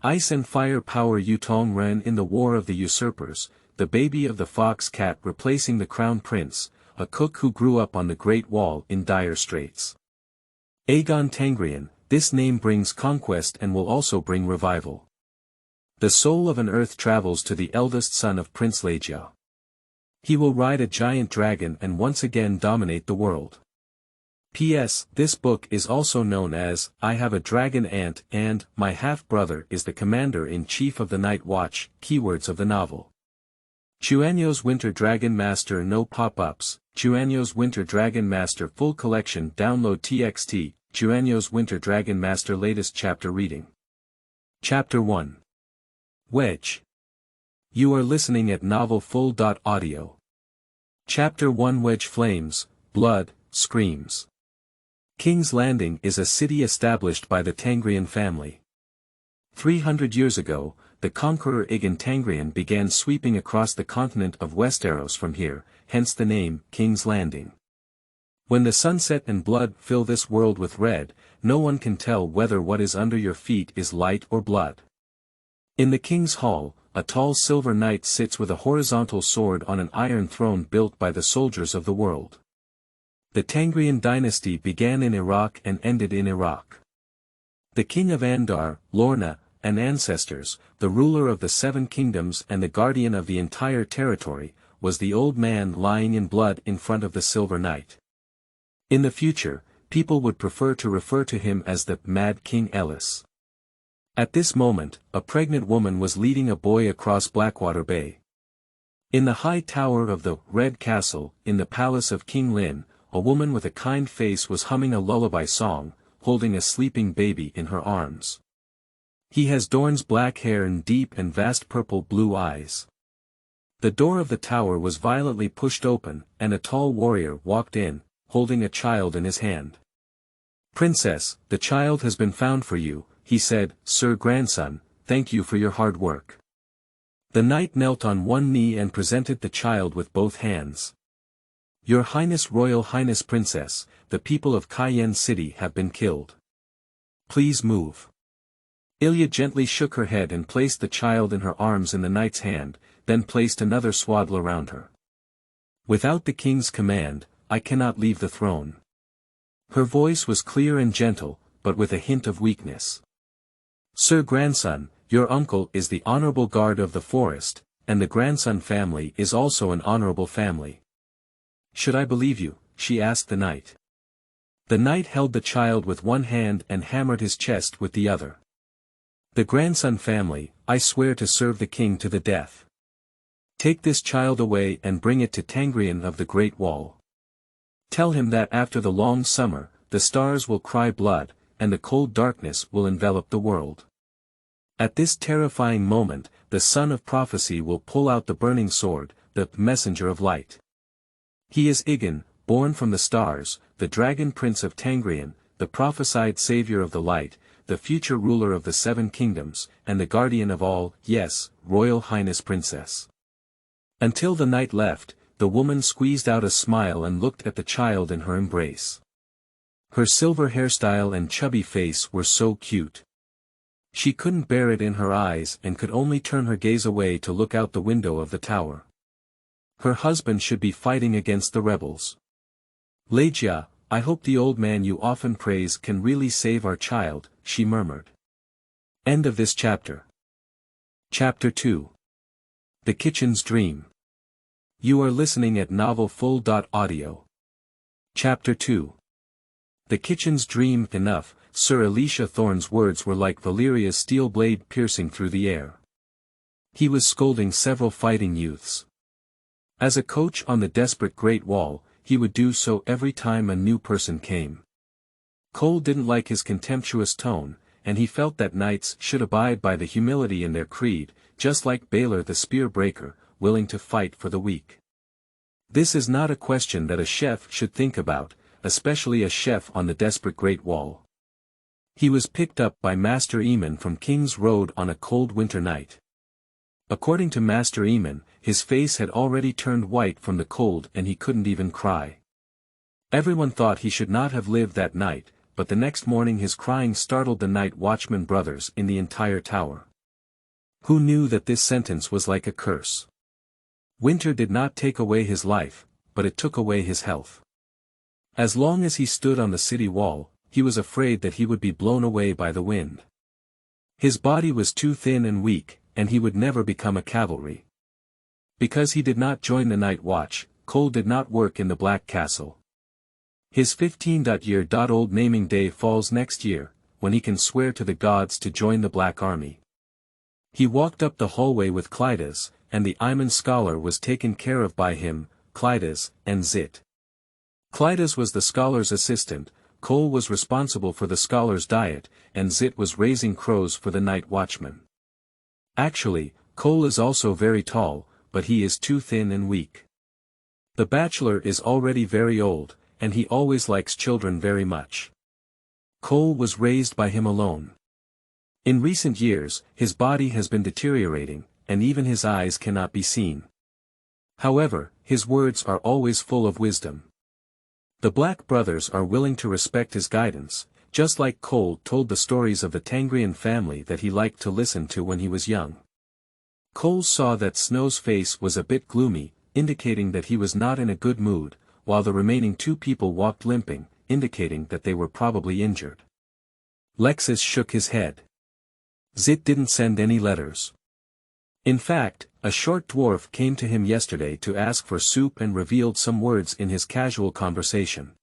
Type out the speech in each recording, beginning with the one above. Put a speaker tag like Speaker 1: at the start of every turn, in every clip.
Speaker 1: Ice and fire power Youtong ran in the war of the usurpers, the baby of the fox cat replacing the crown prince, a cook who grew up on the Great Wall in dire straits. Aegon Tangrian, this name brings conquest and will also bring revival. The soul of an earth travels to the eldest son of Prince Leijia. He will ride a giant dragon and once again dominate the world. P.S. This book is also known as, I Have a Dragon Aunt and, My Half-Brother is the Commander-in-Chief of the Night Watch, keywords of the novel. Quanyou's Winter Dragon Master no pop-ups, Quanyou's Winter Dragon Master full collection download TXT, Quanyou's Winter Dragon Master latest chapter reading. Chapter 1. Wedge. You are listening at novelfull.audio. Chapter 1 Wedge Flames, Blood, Screams. King's Landing is a city established by the Tangrian family. 300 years ago, the conqueror Aegon Tangrian began sweeping across the continent of Westeros from here, hence the name, King's Landing. When the sunset and blood fill this world with red, no one can tell whether what is under your feet is light or blood. In the King's Hall, a tall silver knight sits with a horizontal sword on an iron throne built by the soldiers of the world. The Tangrian dynasty began in Iraq and ended in Iraq. The king of Andar, Lorna, and ancestors, the ruler of the Seven Kingdoms and the guardian of the entire territory, was the old man lying in blood in front of the silver knight. In the future, people would prefer to refer to him as the Mad King Ellis. At this moment, a pregnant woman was leading a boy across Blackwater Bay. In the high tower of the Red Castle, in the palace of King Lin, a woman with a kind face was humming a lullaby song, holding a sleeping baby in her arms. He has Dorn's black hair and deep and vast purple-blue eyes. The door of the tower was violently pushed open, and a tall warrior walked in, holding a child in his hand. "Princess, the child has been found for you," he said, "Sir grandson, thank you for your hard work." The knight knelt on one knee and presented the child with both hands. "Your Highness, Royal Highness Princess, the people of Cayenne City have been killed. Please move." Ilya gently shook her head and placed the child in her arms in the knight's hand, then placed another swaddle around her. "Without the king's command, I cannot leave the throne." Her voice was clear and gentle, but with a hint of weakness. "Sir grandson, your uncle is the honorable guard of the forest, and the grandson family is also an honorable family." "Should I believe you?" she asked the knight. The knight held the child with one hand and hammered his chest with the other. "The grandson family, I swear to serve the king to the death. Take this child away and bring it to Tangrian of the Great Wall. Tell him that after the long summer, the stars will cry blood, and the cold darkness will envelop the world. At this terrifying moment, the son of prophecy will pull out the burning sword, the messenger of light. He is Aegon, born from the stars, the dragon prince of Tangrian, the prophesied savior of the light, the future ruler of the Seven Kingdoms, and the guardian of all, yes, Royal Highness Princess." Until the knight left, the woman squeezed out a smile and looked at the child in her embrace. Her silver hairstyle and chubby face were so cute. She couldn't bear it in her eyes and could only turn her gaze away to look out the window of the tower. Her husband should be fighting against the rebels. "Leijia, I hope the old man you often praise can really save our child," she murmured. End of this chapter. Chapter 2. The Kitchen's Dream. You are listening at novelfull.audio. Chapter 2. The Kitchen's Dream. Enough, Sir Elisha Thorne's words were like Valeria's steel blade piercing through the air. He was scolding several fighting youths. As a coach on the desperate Great Wall, he would do so every time a new person came. Cole didn't like his contemptuous tone, and he felt that knights should abide by the humility in their creed, just like Baylor the spear breaker, willing to fight for the weak. This is not a question that a chef should think about, especially a chef on the desperate Great Wall. He was picked up by Master Eamon from King's Road on a cold winter night. According to Master Eamon, his face had already turned white from the cold and he couldn't even cry. Everyone thought he should not have lived that night, but the next morning his crying startled the night watchman brothers in the entire tower. Who knew that this sentence was like a curse? Winter did not take away his life, but it took away his health. As long as he stood on the city wall, he was afraid that he would be blown away by the wind. His body was too thin and weak, and he would never become a cavalry. Because he did not join the night watch, Cole did not work in the Black Castle. His 15-year-old naming day falls next year, when he can swear to the gods to join the Black Army. He walked up the hallway with Clydas, and the Aegon scholar was taken care of by him, Clydas, and Zit. Clydas was the scholar's assistant, Cole was responsible for the scholar's diet, and Zit was raising crows for the night watchman. Actually, Cole is also very tall, but he is too thin and weak. The bachelor is already very old, and he always likes children very much. Cole was raised by him alone. In recent years, his body has been deteriorating, and even his eyes cannot be seen. However, his words are always full of wisdom. The Black brothers are willing to respect his guidance, just like Cole told the stories of the Tangrian family that he liked to listen to when he was young. Cole saw that Snow's face was a bit gloomy, indicating that he was not in a good mood, while the remaining two people walked limping, indicating that they were probably injured. Lexus shook his head. Zit didn't send any letters. In fact, a short dwarf came to him yesterday to ask for soup and revealed some words in his casual conversation.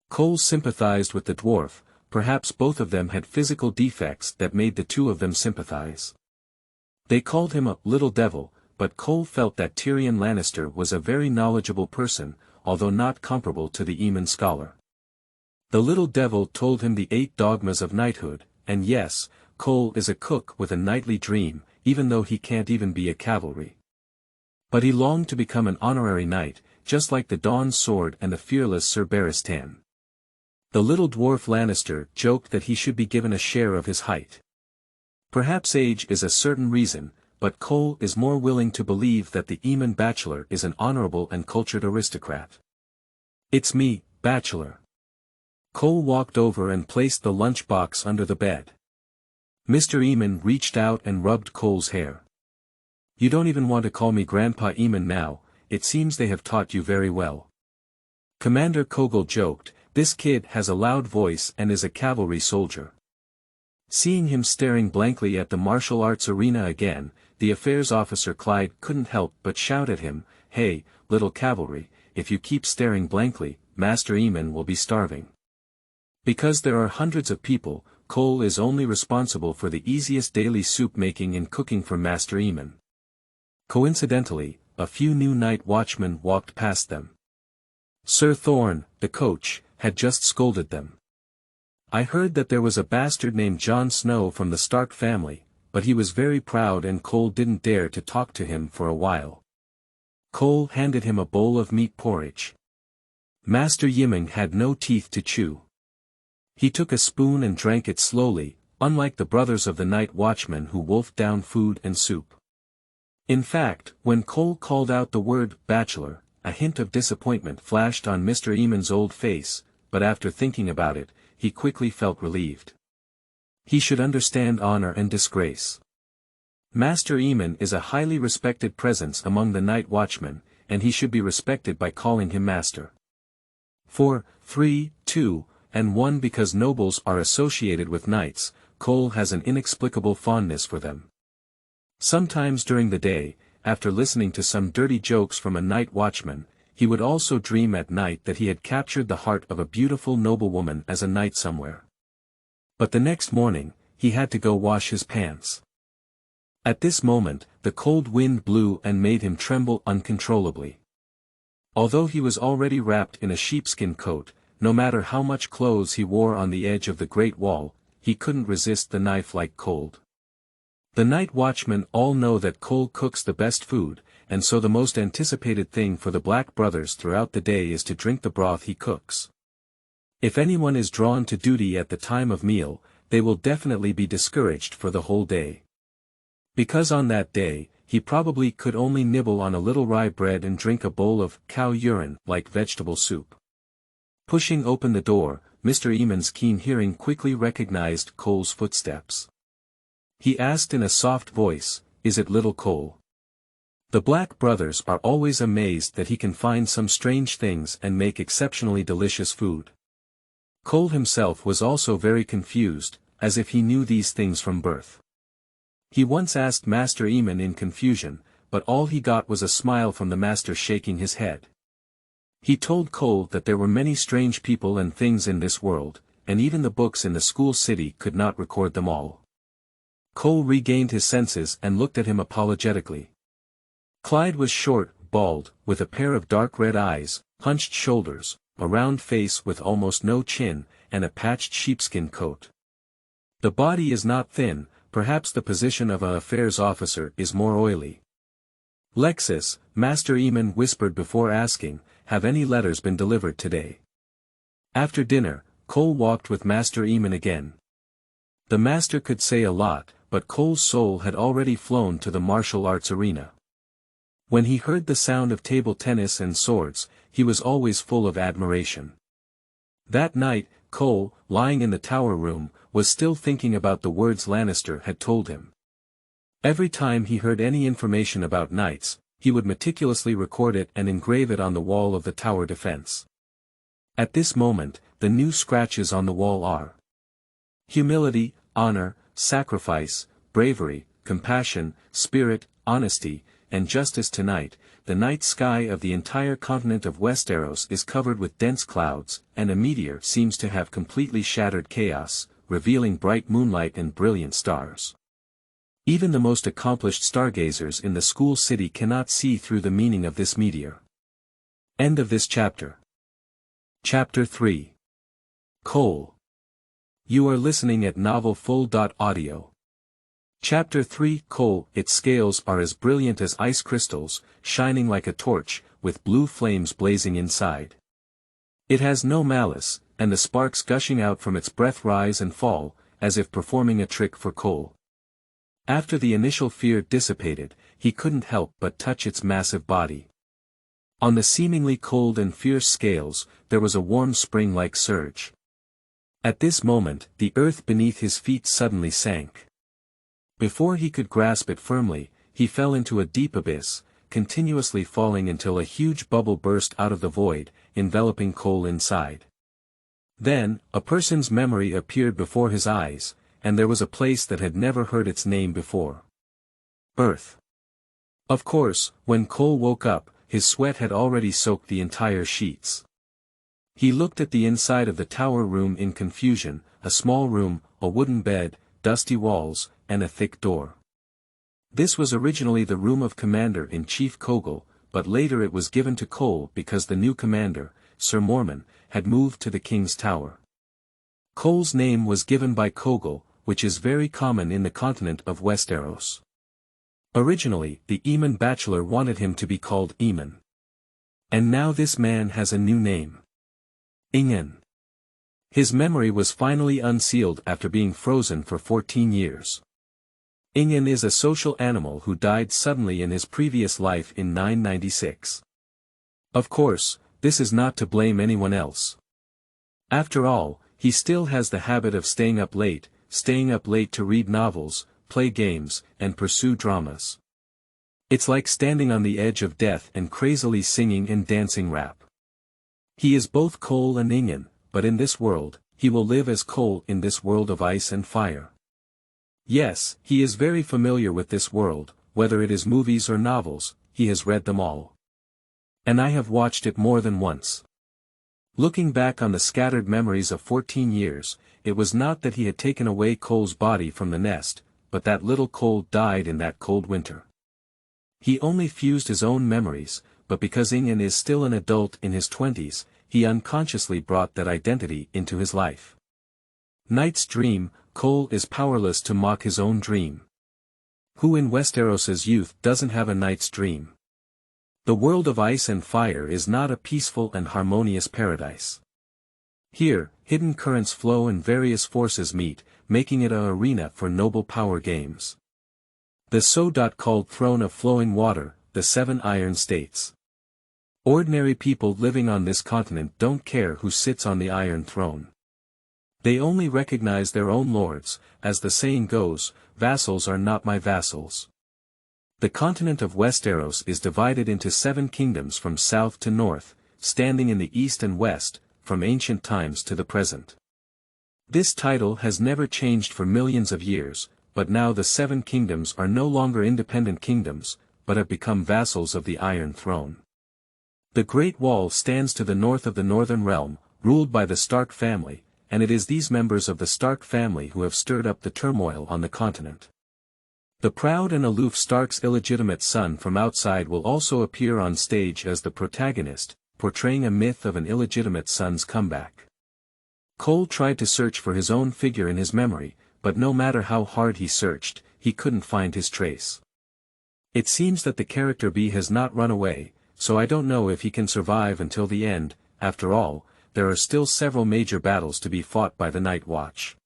Speaker 1: Cole sympathized with the dwarf, perhaps both of them had physical defects that made the two of them sympathize. They called him a little devil, but Cole felt that Tyrion Lannister was a very knowledgeable person, although not comparable to the Aegon scholar. The little devil told him the 8 dogmas of knighthood, and yes, Cole is a cook with a knightly dream, even though he can't even be a cavalry. But he longed to become an honorary knight, just like the Dawn Sword and the fearless Sir Barristan. The little dwarf Lannister joked that he should be given a share of his height. Perhaps age is a certain reason, but Cole is more willing to believe that the Aegon bachelor is an honorable and cultured aristocrat. "It's me, bachelor." Cole walked over and placed the lunchbox under the bed. Mr. Aegon reached out and rubbed Cole's hair. "You don't even want to call me Grandpa Aegon now, it seems they have taught you very well." Commander Kogel joked, "This kid has a loud voice and is a cavalry soldier." Seeing him staring blankly at the martial arts arena again, the affairs officer Clyde couldn't help but shout at him, "Hey, little cavalry, if you keep staring blankly, Master Aegon will be starving." Because there are hundreds of people, Cole is only responsible for the easiest daily soup making and cooking for Master Aegon. Coincidentally, a few new night watchmen walked past them. Sir Thorne, the coach, had just scolded them. "I heard that there was a bastard named Jon Snow from the Stark family, but he was very proud and Cole didn't dare to talk to him for a while." Cole handed him a bowl of meat porridge. Master Aegon had no teeth to chew. He took a spoon and drank it slowly, unlike the brothers of the night watchmen who wolfed down food and soup. In fact, when Cole called out the word bachelor, a hint of disappointment flashed on Mr. Eamon's old face, but after thinking about it, he quickly felt relieved. He should understand honor and disgrace. Master Aegon is a highly respected presence among the night watchmen, and he should be respected by calling him master. 4, 3, 2, and 1 Because nobles are associated with knights, Cole has an inexplicable fondness for them. Sometimes during the day, after listening to some dirty jokes from a night watchman, he would also dream at night that he had captured the heart of a beautiful noblewoman as a knight somewhere. But the next morning, he had to go wash his pants. At this moment, the cold wind blew and made him tremble uncontrollably. Although he was already wrapped in a sheepskin coat, no matter how much clothes he wore on the edge of the Great Wall, he couldn't resist the knife-like cold. The night watchmen all know that Cole cooks the best food, and so the most anticipated thing for the Black brothers throughout the day is to drink the broth he cooks. If anyone is drawn to duty at the time of meal, they will definitely be discouraged for the whole day. Because on that day, he probably could only nibble on a little rye bread and drink a bowl of cow urine like vegetable soup. Pushing open the door, Mr. Eamon's keen hearing quickly recognized Cole's footsteps. He asked in a soft voice, "Is it little Cole?" The Black brothers are always amazed that he can find some strange things and make exceptionally delicious food. Cole himself was also very confused, as if he knew these things from birth. He once asked Master Eamon in confusion, but all he got was a smile from the master shaking his head. He told Cole that there were many strange people and things in this world, and even the books in the school city could not record them all. Cole regained his senses and looked at him apologetically. Clyde was short, bald, with a pair of dark red eyes, hunched shoulders, a round face with almost no chin, and a patched sheepskin coat. The body is not thin, perhaps the position of an affairs officer is more oily. "Lexus," Master Eamon whispered before asking, "Have any letters been delivered today?" After dinner, Cole walked with Master Eamon again. The master could say a lot, but Cole's soul had already flown to the martial arts arena. When he heard the sound of table tennis and swords, he was always full of admiration. That night, Cole, lying in the tower room, was still thinking about the words Lannister had told him. Every time he heard any information about knights, he would meticulously record it and engrave it on the wall of the tower defense. At this moment, the new scratches on the wall are: humility, honor, sacrifice, bravery, compassion, spirit, honesty, and justice. Tonight, the night sky of the entire continent of Westeros is covered with dense clouds, and a meteor seems to have completely shattered chaos, revealing bright moonlight and brilliant stars. Even the most accomplished stargazers in the school city cannot see through the meaning of this meteor. End of this chapter. Chapter 3. Cole. You are listening at novelfull.audio. Chapter 3. Cole. Its scales are as brilliant as ice crystals, shining like a torch, with blue flames blazing inside. It has no malice, and the sparks gushing out from its breath rise and fall, as if performing a trick for Cole. After the initial fear dissipated, he couldn't help but touch its massive body. On the seemingly cold and fierce scales, there was a warm spring-like surge. At this moment, the earth beneath his feet suddenly sank. Before he could grasp it firmly, he fell into a deep abyss, continuously falling until a huge bubble burst out of the void, enveloping Cole inside. Then, a person's memory appeared before his eyes, and there was a place that had never heard its name before. Earth. Of course, when Cole woke up, his sweat had already soaked the entire sheets. He looked at the inside of the tower room in confusion, a small room, a wooden bed, dusty walls, and a thick door. This was originally the room of Commander-in-Chief Kogel, but later it was given to Cole because the new commander, Sir Mormon, had moved to the King's Tower. Cole's name was given by Kogel, which is very common in the continent of Westeros. Originally, the Eamon bachelor wanted him to be called Eamon. And now this man has a new name. Ingen. His memory was finally unsealed after being frozen for 14 years. Ingen is a social animal who died suddenly in his previous life in 996. Of course, this is not to blame anyone else. After all, he still has the habit of staying up late to read novels, play games, and pursue dramas. It's like standing on the edge of death and crazily singing and dancing rap. He is both Cole and Ingen, but in this world, he will live as Cole in this world of ice and fire. Yes, he is very familiar with this world, whether it is movies or novels, he has read them all. And I have watched it more than once. Looking back on the scattered memories of 14 years, it was not that he had taken away Cole's body from the nest, but that little Cole died in that cold winter. He only fused his own memories, but because Ingen is still an adult in his 20s, he unconsciously brought that identity into his life. Knight's dream, Cole is powerless to mock his own dream. Who in Westeros's youth doesn't have a knight's dream? The world of ice and fire is not a peaceful and harmonious paradise. Here, hidden currents flow and various forces meet, making it an arena for noble power games. The so-called throne of flowing water, the 7 iron states. Ordinary people living on this continent don't care who sits on the Iron Throne. They only recognize their own lords, as the saying goes, vassals are not my vassals. The continent of Westeros is divided into 7 kingdoms from south to north, standing in the east and west, from ancient times to the present. This title has never changed for millions of years, but now the 7 kingdoms are no longer independent kingdoms, but have become vassals of the Iron Throne. The Great Wall stands to the north of the Northern Realm, ruled by the Stark family, and it is these members of the Stark family who have stirred up the turmoil on the continent. The proud and aloof Stark's illegitimate son from outside will also appear on stage as the protagonist, portraying a myth of an illegitimate son's comeback. Cole tried to search for his own figure in his memory, but no matter how hard he searched, he couldn't find his trace. It seems that the character B has not run away, so I don't know if he can survive until the end. After all, there are still several major battles to be fought by the Night Watch.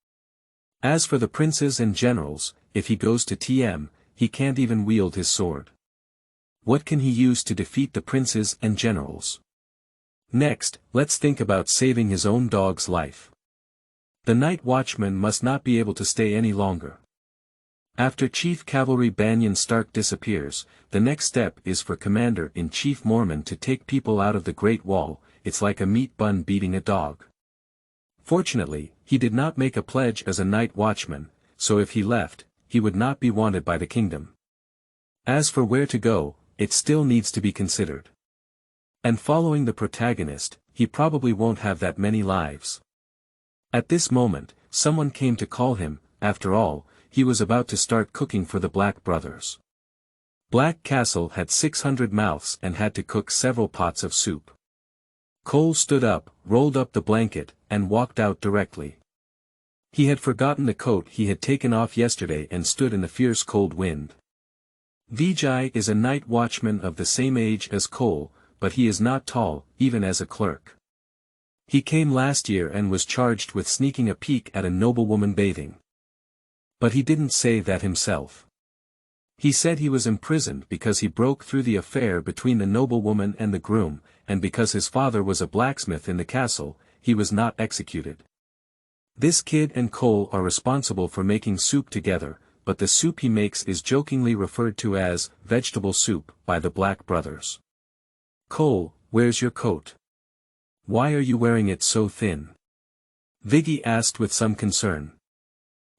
Speaker 1: As for the princes and generals, if he goes to TM, he can't even wield his sword. What can he use to defeat the princes and generals? Next, let's think about saving his own dog's life. The Night Watchman must not be able to stay any longer. After Chief Cavalry Banyan Stark disappears, the next step is for Commander-in-Chief Mormon to take people out of the Great Wall. It's like a meat bun beating a dog. Fortunately, he did not make a pledge as a Night Watchman, so if he left, he would not be wanted by the kingdom. As for where to go, it still needs to be considered. And following the protagonist, he probably won't have that many lives. At this moment, someone came to call him. After all, he was about to start cooking for the Black brothers. Black Castle had 600 mouths and had to cook several pots of soup. Cole stood up, rolled up the blanket, and walked out directly. He had forgotten the coat he had taken off yesterday and stood in the fierce cold wind. Vijay is a night watchman of the same age as Cole, but he is not tall, even as a clerk. He came last year and was charged with sneaking a peek at a noblewoman bathing. But he didn't say that himself. He said he was imprisoned because he broke through the affair between the noblewoman and the groom, and because his father was a blacksmith in the castle, he was not executed. This kid and Cole are responsible for making soup together, but the soup he makes is jokingly referred to as vegetable soup by the Black brothers. Cole, where's your coat? Why are you wearing it so thin? Viggy asked with some concern.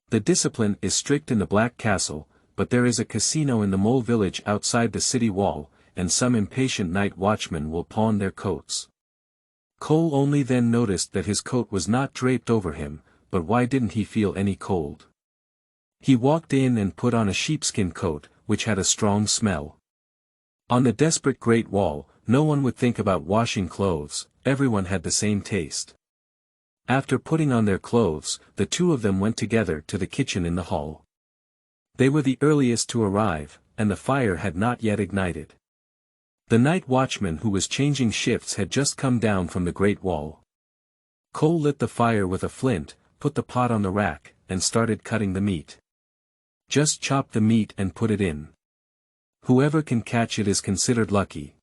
Speaker 1: The discipline is strict in the Black Castle, but there is a casino in the mole village outside the city wall, and some impatient night watchmen will pawn their coats. Cole only then noticed that his coat was not draped over him, but why didn't he feel any cold? He walked in and put on a sheepskin coat, which had a strong smell. On the desperate Great Wall, no one would think about washing clothes, everyone had the same taste. After putting on their clothes, the two of them went together to the kitchen in the hall. They were the earliest to arrive, and the fire had not yet ignited. The night watchman who was changing shifts had just come down from the Great Wall. Cole lit the fire with a flint, put the pot on the rack, and started cutting the meat. Just chop the meat and put it in. Whoever can catch it is considered lucky.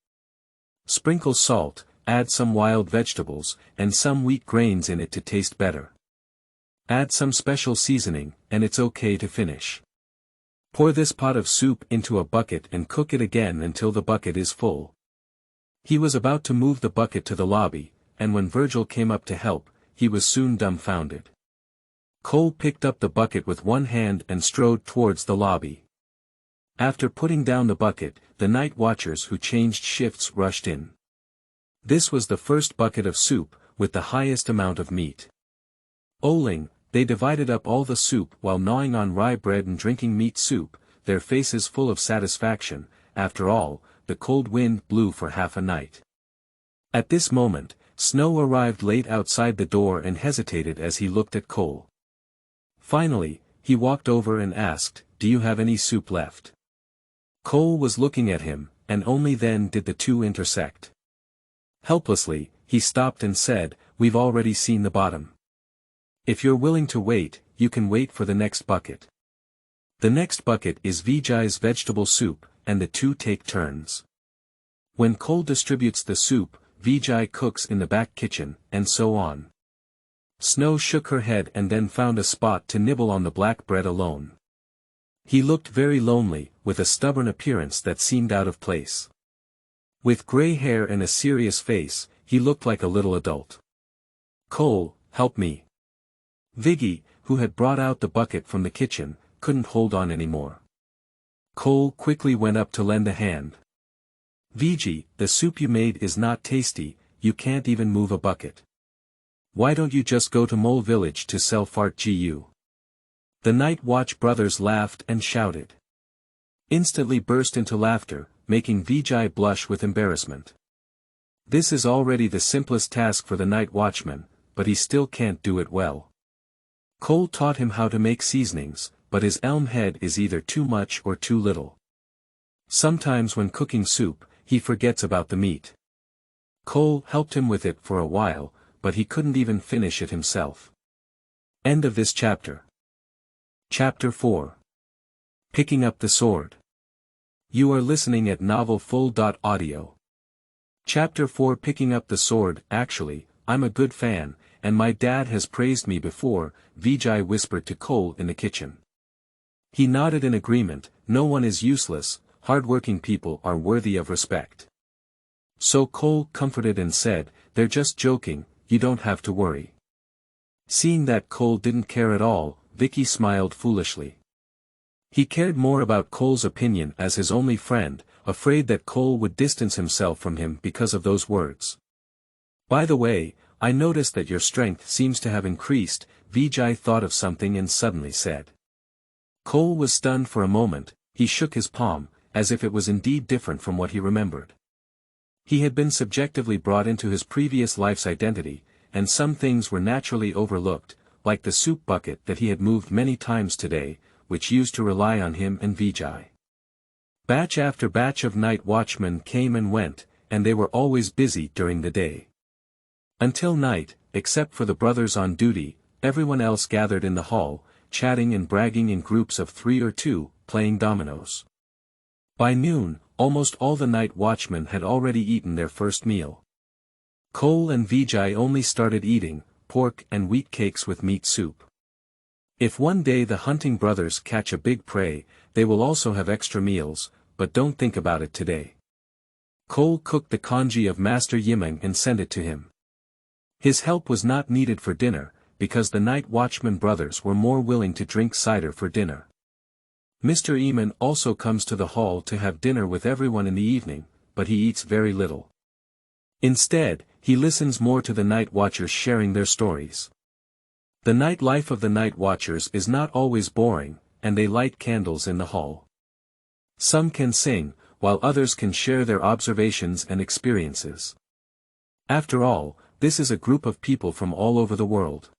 Speaker 1: Sprinkle salt, add some wild vegetables, and some wheat grains in it to taste better. Add some special seasoning, and it's okay to finish. Pour this pot of soup into a bucket and cook it again until the bucket is full. He was about to move the bucket to the lobby, and when Virgil came up to help, he was soon dumbfounded. Cole picked up the bucket with one hand and strode towards the lobby. After putting down the bucket, the night watchers who changed shifts rushed in. This was the first bucket of soup, with the highest amount of meat. Oling, they divided up all the soup while gnawing on rye bread and drinking meat soup, their faces full of satisfaction. After all, the cold wind blew for half a night. At this moment, Snow arrived late outside the door and hesitated as he looked at Cole. Finally, he walked over and asked, "Do you have any soup left?" Cole was looking at him, and only then did the two intersect. Helplessly, he stopped and said, "We've already seen the bottom. If you're willing to wait, you can wait for the next bucket." The next bucket is Vijay's vegetable soup, and the two take turns. When Cole distributes the soup, Vijay cooks in the back kitchen, and so on. Snow shook her head and then found a spot to nibble on the black bread alone. He looked very lonely, with a stubborn appearance that seemed out of place. With gray hair and a serious face, he looked like a little adult. "Cole, help me." Viggy, who had brought out the bucket from the kitchen, couldn't hold on anymore. Cole quickly went up to lend a hand. "Viggy, the soup you made is not tasty, you can't even move a bucket. Why don't you just go to Mole Village to sell fart gu?" The Night Watch brothers laughed and shouted. Instantly burst into laughter, making Vijay blush with embarrassment. This is already the simplest task for the Night Watchman, but he still can't do it well. Cole taught him how to make seasonings, but his elm head is either too much or too little. Sometimes when cooking soup, he forgets about the meat. Cole helped him with it for a while, but he couldn't even finish it himself. End of this chapter. Chapter 4. Picking up the sword. You are listening at novelfull.audio. Chapter 4. Picking up the sword. Actually, I'm a good fan, and my dad has praised me before, Vijay whispered to Cole in the kitchen. He nodded in agreement. No one is useless, hardworking people are worthy of respect. So Cole comforted and said, "They're just joking, you don't have to worry." Seeing that Cole didn't care at all, Vicky smiled foolishly. He cared more about Cole's opinion as his only friend, afraid that Cole would distance himself from him because of those words. "By the way, I noticed that your strength seems to have increased," Vijay thought of something and suddenly said. Cole was stunned for a moment. He shook his palm, as if it was indeed different from what he remembered. He had been subjectively brought into his previous life's identity, and some things were naturally overlooked, like the soup bucket that he had moved many times today, which used to rely on him and Vijay. Batch after batch of night watchmen came and went, and they were always busy during the day. Until night, except for the brothers on duty, everyone else gathered in the hall, chatting and bragging in groups of 3 or 2, playing dominoes. By noon, almost all the night watchmen had already eaten their first meal. Cole and Vijay only started eating pork and wheat cakes with meat soup. If one day the hunting brothers catch a big prey, they will also have extra meals, but don't think about it today. Cole cooked the congee of Master Yimeng and sent it to him. His help was not needed for dinner, because the night watchman brothers were more willing to drink cider for dinner. Mr. Eamon also comes to the hall to have dinner with everyone in the evening, but he eats very little. Instead, he listens more to the night watchers sharing their stories. The night life of the night watchers is not always boring, and they light candles in the hall. Some can sing, while others can share their observations and experiences. After all, this is a group of people from all over the world.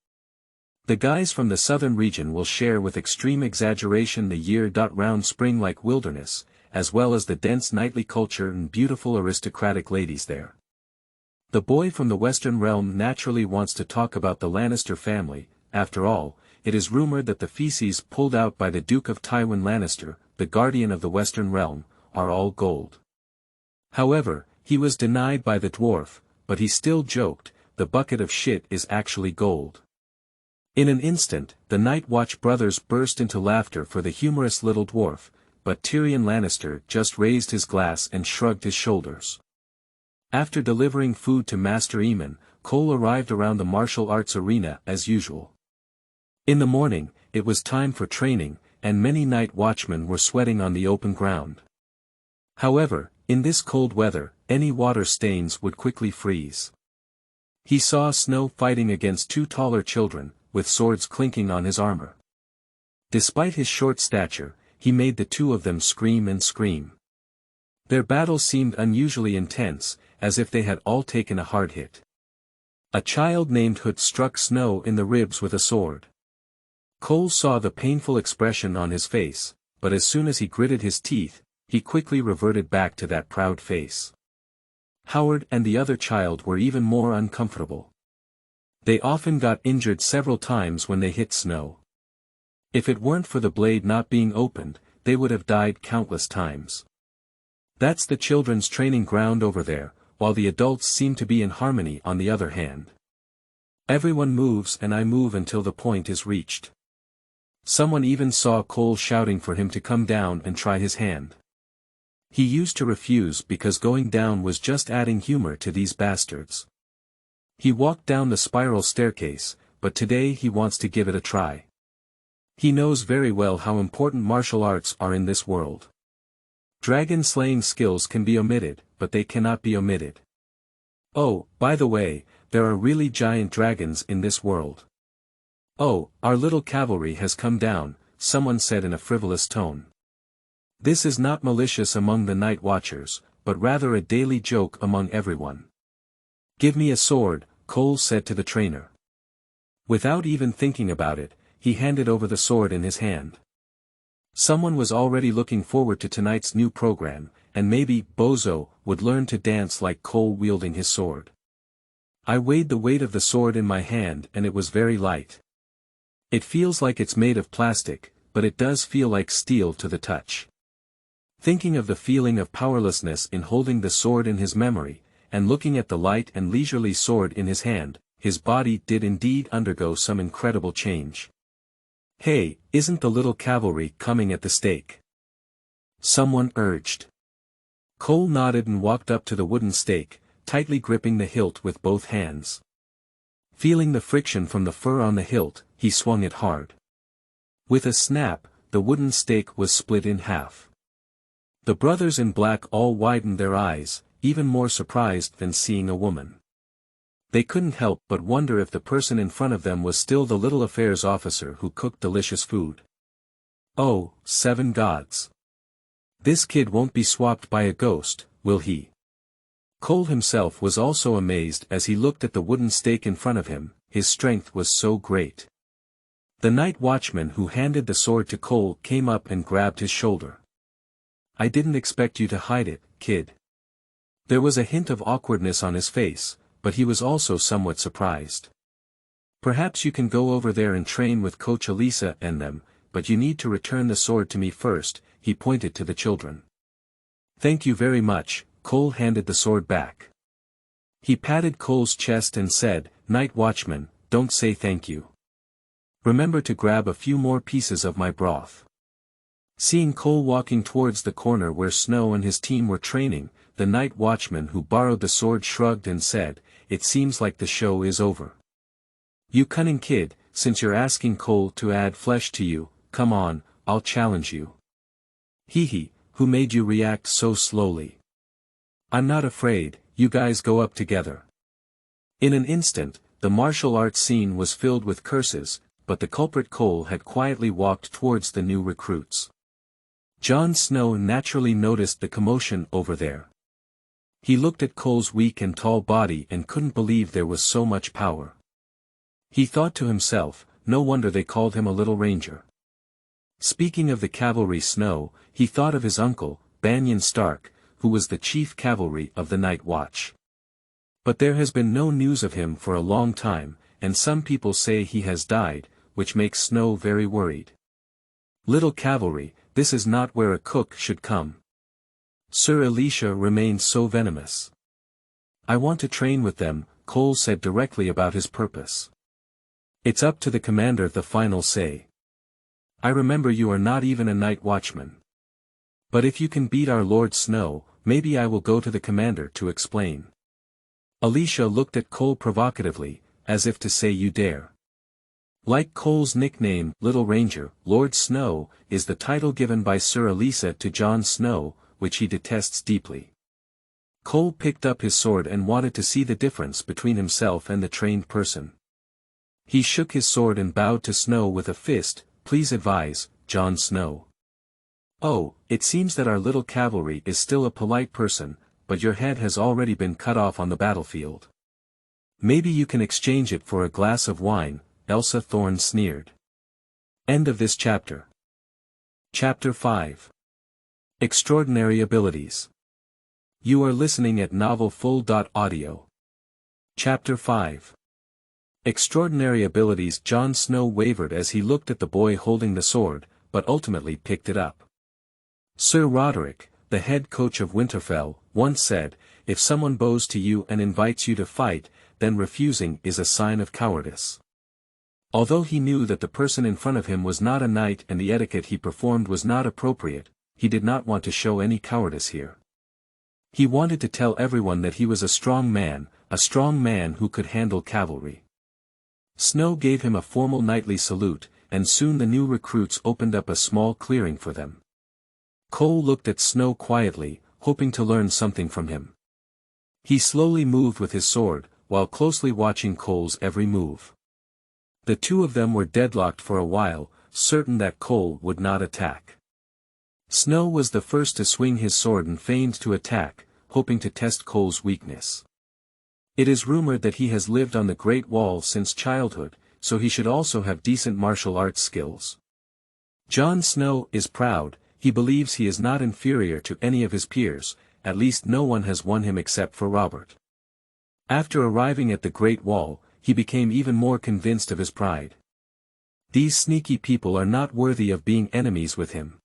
Speaker 1: The guys from the southern region will share with extreme exaggeration the year-round spring-like wilderness, as well as the dense nightly culture and beautiful aristocratic ladies there. The boy from the western realm naturally wants to talk about the Lannister family. After all, it is rumored that the feces pulled out by the Duke of Tywin Lannister, the guardian of the western realm, are all gold. However, he was denied by the dwarf, but he still joked, "The bucket of shit is actually gold." In an instant, the Night Watch brothers burst into laughter for the humorous little dwarf, but Tyrion Lannister just raised his glass and shrugged his shoulders. After delivering food to Master Eamon, Cole arrived around the martial arts arena as usual. In the morning, it was time for training, and many night watchmen were sweating on the open ground. However, in this cold weather, any water stains would quickly freeze. He saw Snow fighting against 2 taller children, with swords clinking on his armor. Despite his short stature, he made the 2 of them scream and scream. Their battle seemed unusually intense, as if they had all taken a hard hit. A child named Hoot struck Snow in the ribs with a sword. Cole saw the painful expression on his face, but as soon as he gritted his teeth, he quickly reverted back to that proud face. Howard and the other child were even more uncomfortable. They often got injured several times when they hit Snow. If it weren't for the blade not being opened, they would have died countless times. That's the children's training ground over there, while the adults seem to be in harmony on the other hand. Everyone moves and I move until the point is reached. Someone even saw Cole shouting for him to come down and try his hand. He used to refuse because going down was just adding humor to these bastards. He walked down the spiral staircase, but today he wants to give it a try. He knows very well how important martial arts are in this world. Dragon slaying skills can be omitted, but they cannot be omitted. Oh, by the way, there are really giant dragons in this world. Oh, our little cavalry has come down, someone said in a frivolous tone. This is not malicious among the night watchers, but rather a daily joke among everyone. Give me a sword, Cole said to the trainer. Without even thinking about it, he handed over the sword in his hand. Someone was already looking forward to tonight's new program, and maybe Bozo would learn to dance like Cole wielding his sword. I weighed the weight of the sword in my hand and it was very light. It feels like it's made of plastic, but it does feel like steel to the touch. Thinking of the feeling of powerlessness in holding the sword in his memory, and looking at the light and leisurely sword in his hand, his body did indeed undergo some incredible change. Hey, isn't the little cavalry coming at the stake? Someone urged. Cole nodded and walked up to the wooden stake, tightly gripping the hilt with both hands. Feeling the friction from the fur on the hilt, he swung it hard. With a snap, the wooden stake was split in half. The brothers in black all widened their eyes, even more surprised than seeing a woman. They couldn't help but wonder if the person in front of them was still the little affairs officer who cooked delicious food. Oh, 7 gods. This kid won't be swapped by a ghost, will he? Cole himself was also amazed as he looked at the wooden stake in front of him, his strength was so great. The night watchman who handed the sword to Cole came up and grabbed his shoulder. I didn't expect you to hide it, kid. There was a hint of awkwardness on his face, but he was also somewhat surprised. Perhaps you can go over there and train with Coach Elisa and them, but you need to return the sword to me first, he pointed to the children. Thank you very much, Cole handed the sword back. He patted Cole's chest and said, Night watchman, don't say thank you. Remember to grab a few more pieces of my broth. Seeing Cole walking towards the corner where Snow and his team were training, the night watchman who borrowed the sword shrugged and said, It seems like the show is over. You cunning kid, since you're asking Cole to add flesh to you, come on, I'll challenge you. Hee, who made you react so slowly? I'm not afraid, you guys go up together. In an instant, the martial arts scene was filled with curses, but the culprit Cole had quietly walked towards the new recruits. Jon Snow naturally noticed the commotion over there. He looked at Cole's weak and tall body and couldn't believe there was so much power. He thought to himself, no wonder they called him a little ranger. Speaking of the cavalry Snow, he thought of his uncle, Banyan Stark, who was the chief cavalry of the Night Watch. But there has been no news of him for a long time, and some people say he has died, which makes Snow very worried. Little cavalry, this is not where a cook should come. Sir Elisha remained so venomous. I want to train with them, Cole said directly about his purpose. It's up to the commander the final say. I remember you are not even a night watchman. But if you can beat our Lord Snow, maybe I will go to the commander to explain. Elisha looked at Cole provocatively, as if to say you dare. Like Cole's nickname, Little Ranger, Lord Snow, is the title given by Sir Elisa to Jon Snow, which he detests deeply. Cole picked up his sword and wanted to see the difference between himself and the trained person. He shook his sword and bowed to Snow with a fist, Please advise, Jon Snow. Oh, it seems that our little cavalry is still a polite person, but your head has already been cut off on the battlefield. Maybe you can exchange it for a glass of wine, Elsa Thorne sneered. End of this chapter. Chapter 5. Extraordinary Abilities. You are listening at novelfull.audio. Chapter 5. Extraordinary Abilities. Jon Snow wavered as he looked at the boy holding the sword, but ultimately picked it up. Sir Roderick, the head coach of Winterfell, once said, if someone bows to you and invites you to fight, then refusing is a sign of cowardice. Although he knew that the person in front of him was not a knight and the etiquette he performed was not appropriate, he did not want to show any cowardice here. He wanted to tell everyone that he was a strong man who could handle cavalry. Snow gave him a formal knightly salute, and soon the new recruits opened up a small clearing for them. Cole looked at Snow quietly, hoping to learn something from him. He slowly moved with his sword, while closely watching Cole's every move. The two of them were deadlocked for a while, certain that Cole would not attack. Snow was the first to swing his sword and feigned to attack, hoping to test Cole's weakness. It is rumored that he has lived on the Great Wall since childhood, so he should also have decent martial arts skills. Jon Snow is proud. He believes he is not inferior to any of his peers, at least no one has won him except for Robert. After arriving at the Great Wall, he became even more convinced of his pride. These sneaky people are not worthy of being enemies with him.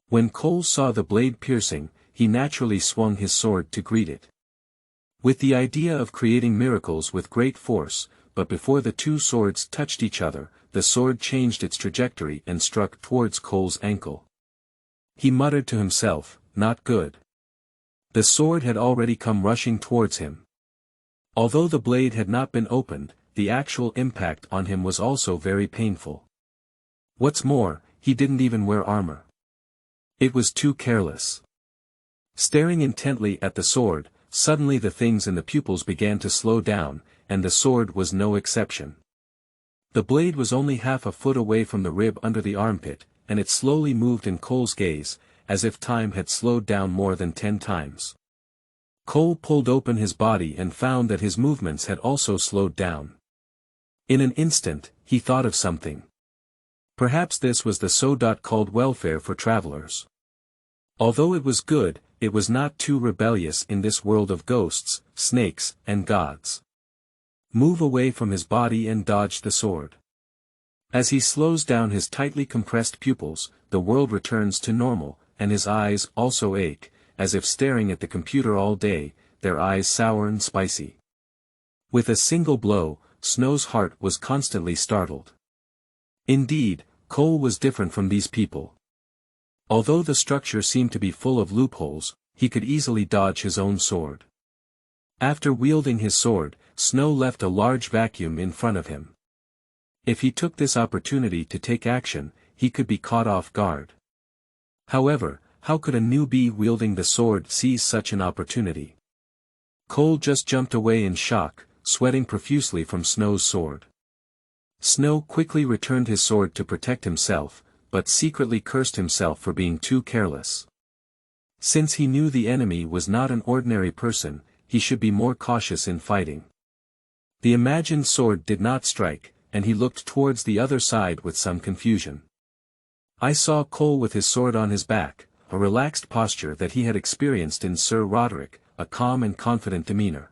Speaker 1: When Cole saw the blade piercing, he naturally swung his sword to greet it. With the idea of creating miracles with great force, but before the two swords touched each other, the sword changed its trajectory and struck towards Cole's ankle. He muttered to himself, "Not good." The sword had already come rushing towards him. Although the blade had not been opened, the actual impact on him was also very painful. What's more, he didn't even wear armor. It was too careless. Staring intently at the sword, suddenly the things in the pupils began to slow down, and the sword was no exception. The blade was only half a foot away from the rib under the armpit, and it slowly moved in Cole's gaze, as if time had slowed down more than 10 times. Cole pulled open his body and found that his movements had also slowed down. In an instant, he thought of something. Perhaps this was the so-called welfare for travelers. Although it was good, it was not too rebellious in this world of ghosts, snakes, and gods. Move away from his body and dodge the sword. As he slows down his tightly compressed pupils, the world returns to normal, and his eyes also ache, as if staring at the computer all day, their eyes sour and spicy. With a single blow, Snow's heart was constantly startled. Indeed, Cole was different from these people. Although the structure seemed to be full of loopholes, he could easily dodge his own sword. After wielding his sword, Snow left a large vacuum in front of him. If he took this opportunity to take action, he could be caught off guard. However, how could a newbie wielding the sword seize such an opportunity? Cole just jumped away in shock, sweating profusely from Snow's sword. Snow quickly returned his sword to protect himself, but secretly cursed himself for being too careless. Since he knew the enemy was not an ordinary person, he should be more cautious in fighting. The imagined sword did not strike, and he looked towards the other side with some confusion. I saw Cole with his sword on his back, a relaxed posture that he had experienced in Sir Roderick, a calm and confident demeanor.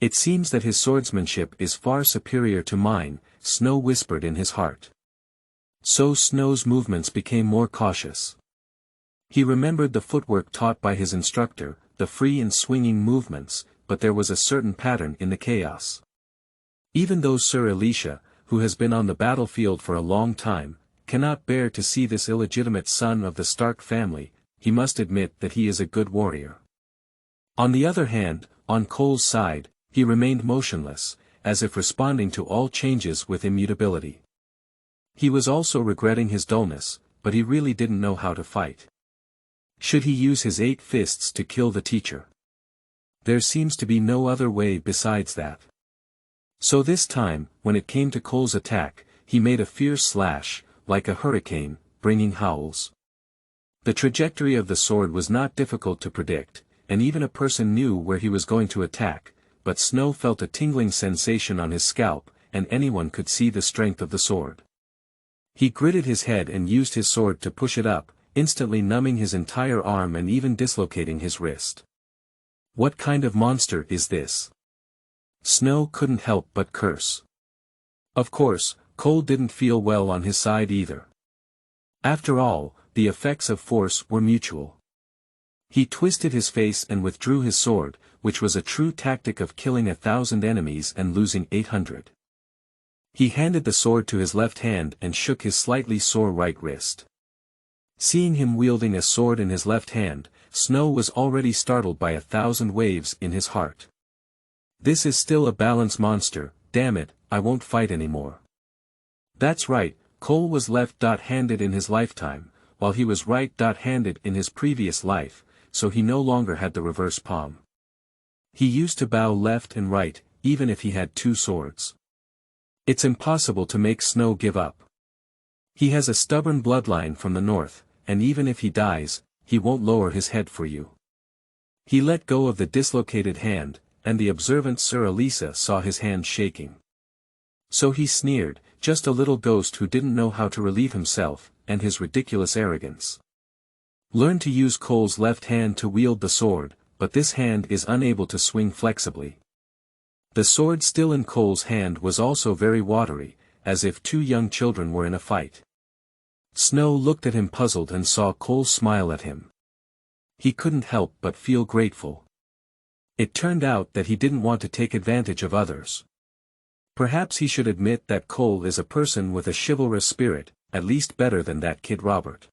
Speaker 1: It seems that his swordsmanship is far superior to mine, Snow whispered in his heart. So Snow's movements became more cautious. He remembered the footwork taught by his instructor, the free and swinging movements, but there was a certain pattern in the chaos. Even though Sir Leijia, who has been on the battlefield for a long time, cannot bear to see this illegitimate son of the Stark family, he must admit that he is a good warrior. On the other hand, on Cole's side, he remained motionless, as if responding to all changes with immutability. He was also regretting his dullness, but he really didn't know how to fight. Should he use his 8 fists to kill the teacher? There seems to be no other way besides that. So this time, when it came to Cole's attack, he made a fierce slash, like a hurricane, bringing howls. The trajectory of the sword was not difficult to predict, and even a person knew where he was going to attack, but Snow felt a tingling sensation on his scalp, and anyone could see the strength of the sword. He gritted his head and used his sword to push it up, instantly numbing his entire arm and even dislocating his wrist. What kind of monster is this? Snow couldn't help but curse. Of course, Cole didn't feel well on his side either. After all, the effects of force were mutual. He twisted his face and withdrew his sword, which was a true tactic of killing 1,000 enemies and losing 800. He handed the sword to his left hand and shook his slightly sore right wrist. Seeing him wielding a sword in his left hand, Snow was already startled by 1,000 waves in his heart. This is still a balance monster, damn it, I won't fight anymore. That's right, Cole was left-handed in his lifetime, while he was right-handed in his previous life, so he no longer had the reverse palm. He used to bow left and right, even if he had two swords. It's impossible to make Snow give up. He has a stubborn bloodline from the north, and even if he dies, he won't lower his head for you. He let go of the dislocated hand, and the observant Sir Elisa saw his hand shaking. So he sneered, just a little ghost who didn't know how to relieve himself, and his ridiculous arrogance. Learn to use Cole's left hand to wield the sword, but this hand is unable to swing flexibly. The sword still in Cole's hand was also very watery, as if two young children were in a fight. Snow looked at him puzzled and saw Cole smile at him. He couldn't help but feel grateful. It turned out that he didn't want to take advantage of others. Perhaps he should admit that Cole is a person with a chivalrous spirit, at least better than that kid Robert.